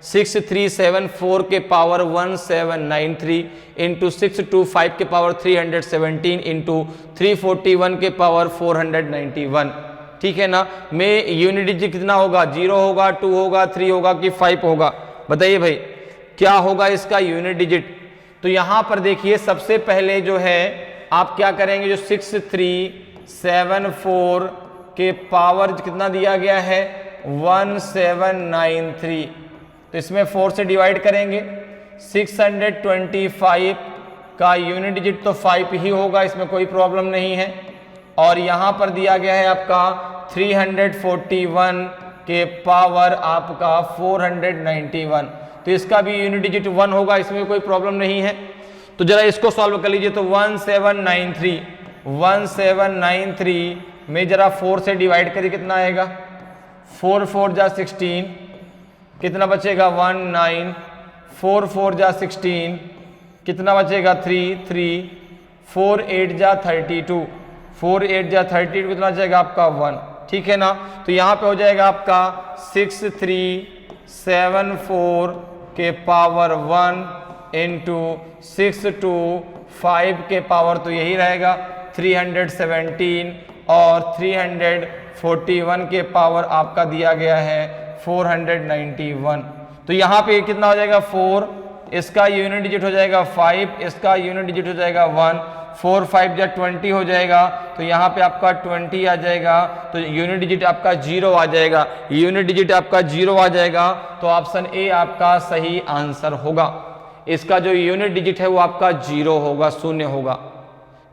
6374 के पावर 1793 इंटू 625 के पावर 317 इंटू 341 के पावर 491, ठीक है ना। में यूनिट डिजिट कितना होगा? 0 होगा, 2 होगा, 3 होगा कि 5 होगा? बताइए भाई क्या होगा इसका यूनिट डिजिट। तो यहां पर देखिए सबसे पहले जो है आप क्या करेंगे, जो 6374 के पावर कितना दिया गया है? 1793, तो इसमें 4 से डिवाइड करेंगे। 625 का यूनिट डिजिट तो 5 ही होगा, इसमें कोई प्रॉब्लम नहीं है। और यहाँ पर दिया गया है आपका 341 के पावर आपका 491, तो इसका भी यूनिट डिजिट 1 होगा, इसमें कोई प्रॉब्लम नहीं है। तो जरा इसको सॉल्व कर लीजिए। तो 1793 में जरा 4 से डिवाइड करिए, कितना आएगा? 4 4 जा 16, कितना बचेगा? 19, 4 4 जा 16, कितना बचेगा? 3 3, 4 8 जा 32, 4 8 जा 32, कितना बचेगा आपका? 1, ठीक है ना। तो यहाँ पे हो जाएगा आपका 6374 के पावर 1 इंटू 625 के पावर तो यही रहेगा 317, और 341 के पावर आपका दिया गया है 491। तो यहाँ पे कितना हो जाएगा? 4, इसका यूनिट डिजिट हो जाएगा 5, इसका यूनिट डिजिट हो जाएगा 1, 4 5 जा 20 हो जाएगा। तो यहाँ पे आपका 20 आ जाएगा, तो यूनिट डिजिट आपका 0 आ जाएगा। यूनिट डिजिट आपका 0 आ जाएगा, तो ऑप्शन ए आपका सही आंसर होगा। इसका जो यूनिट डिजिट है वो आपका 0 होगा, 0 होगा,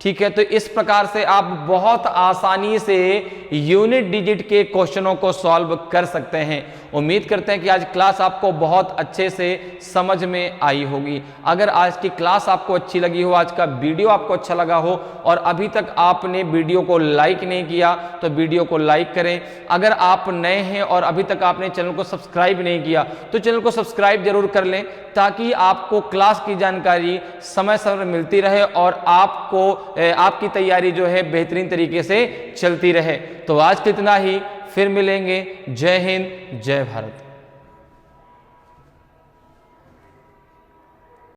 ठीक है। तो इस प्रकार से आप बहुत आसानी से यूनिट डिजिट के क्वेश्चनों को सॉल्व कर सकते हैं। उम्मीद करते हैं कि आज क्लास आपको बहुत अच्छे से समझ में आई होगी। अगर आज की क्लास आपको अच्छी लगी हो, आज का वीडियो आपको अच्छा लगा हो, और अभी तक आपने वीडियो को लाइक नहीं किया तो वीडियो को लाइक करें। अगर आप नए हैं और अभी तक आपने चैनल को सब्सक्राइब नहीं किया तो चैनल को सब्सक्राइब जरूर कर लें, ताकि आपको क्लास की जानकारी समय समय मिलती रहे और आपकी तैयारी जो है बेहतरीन तरीके से चलती रहे। तो आज कितना ही, फिर मिलेंगे। जय हिंद, जय भारत।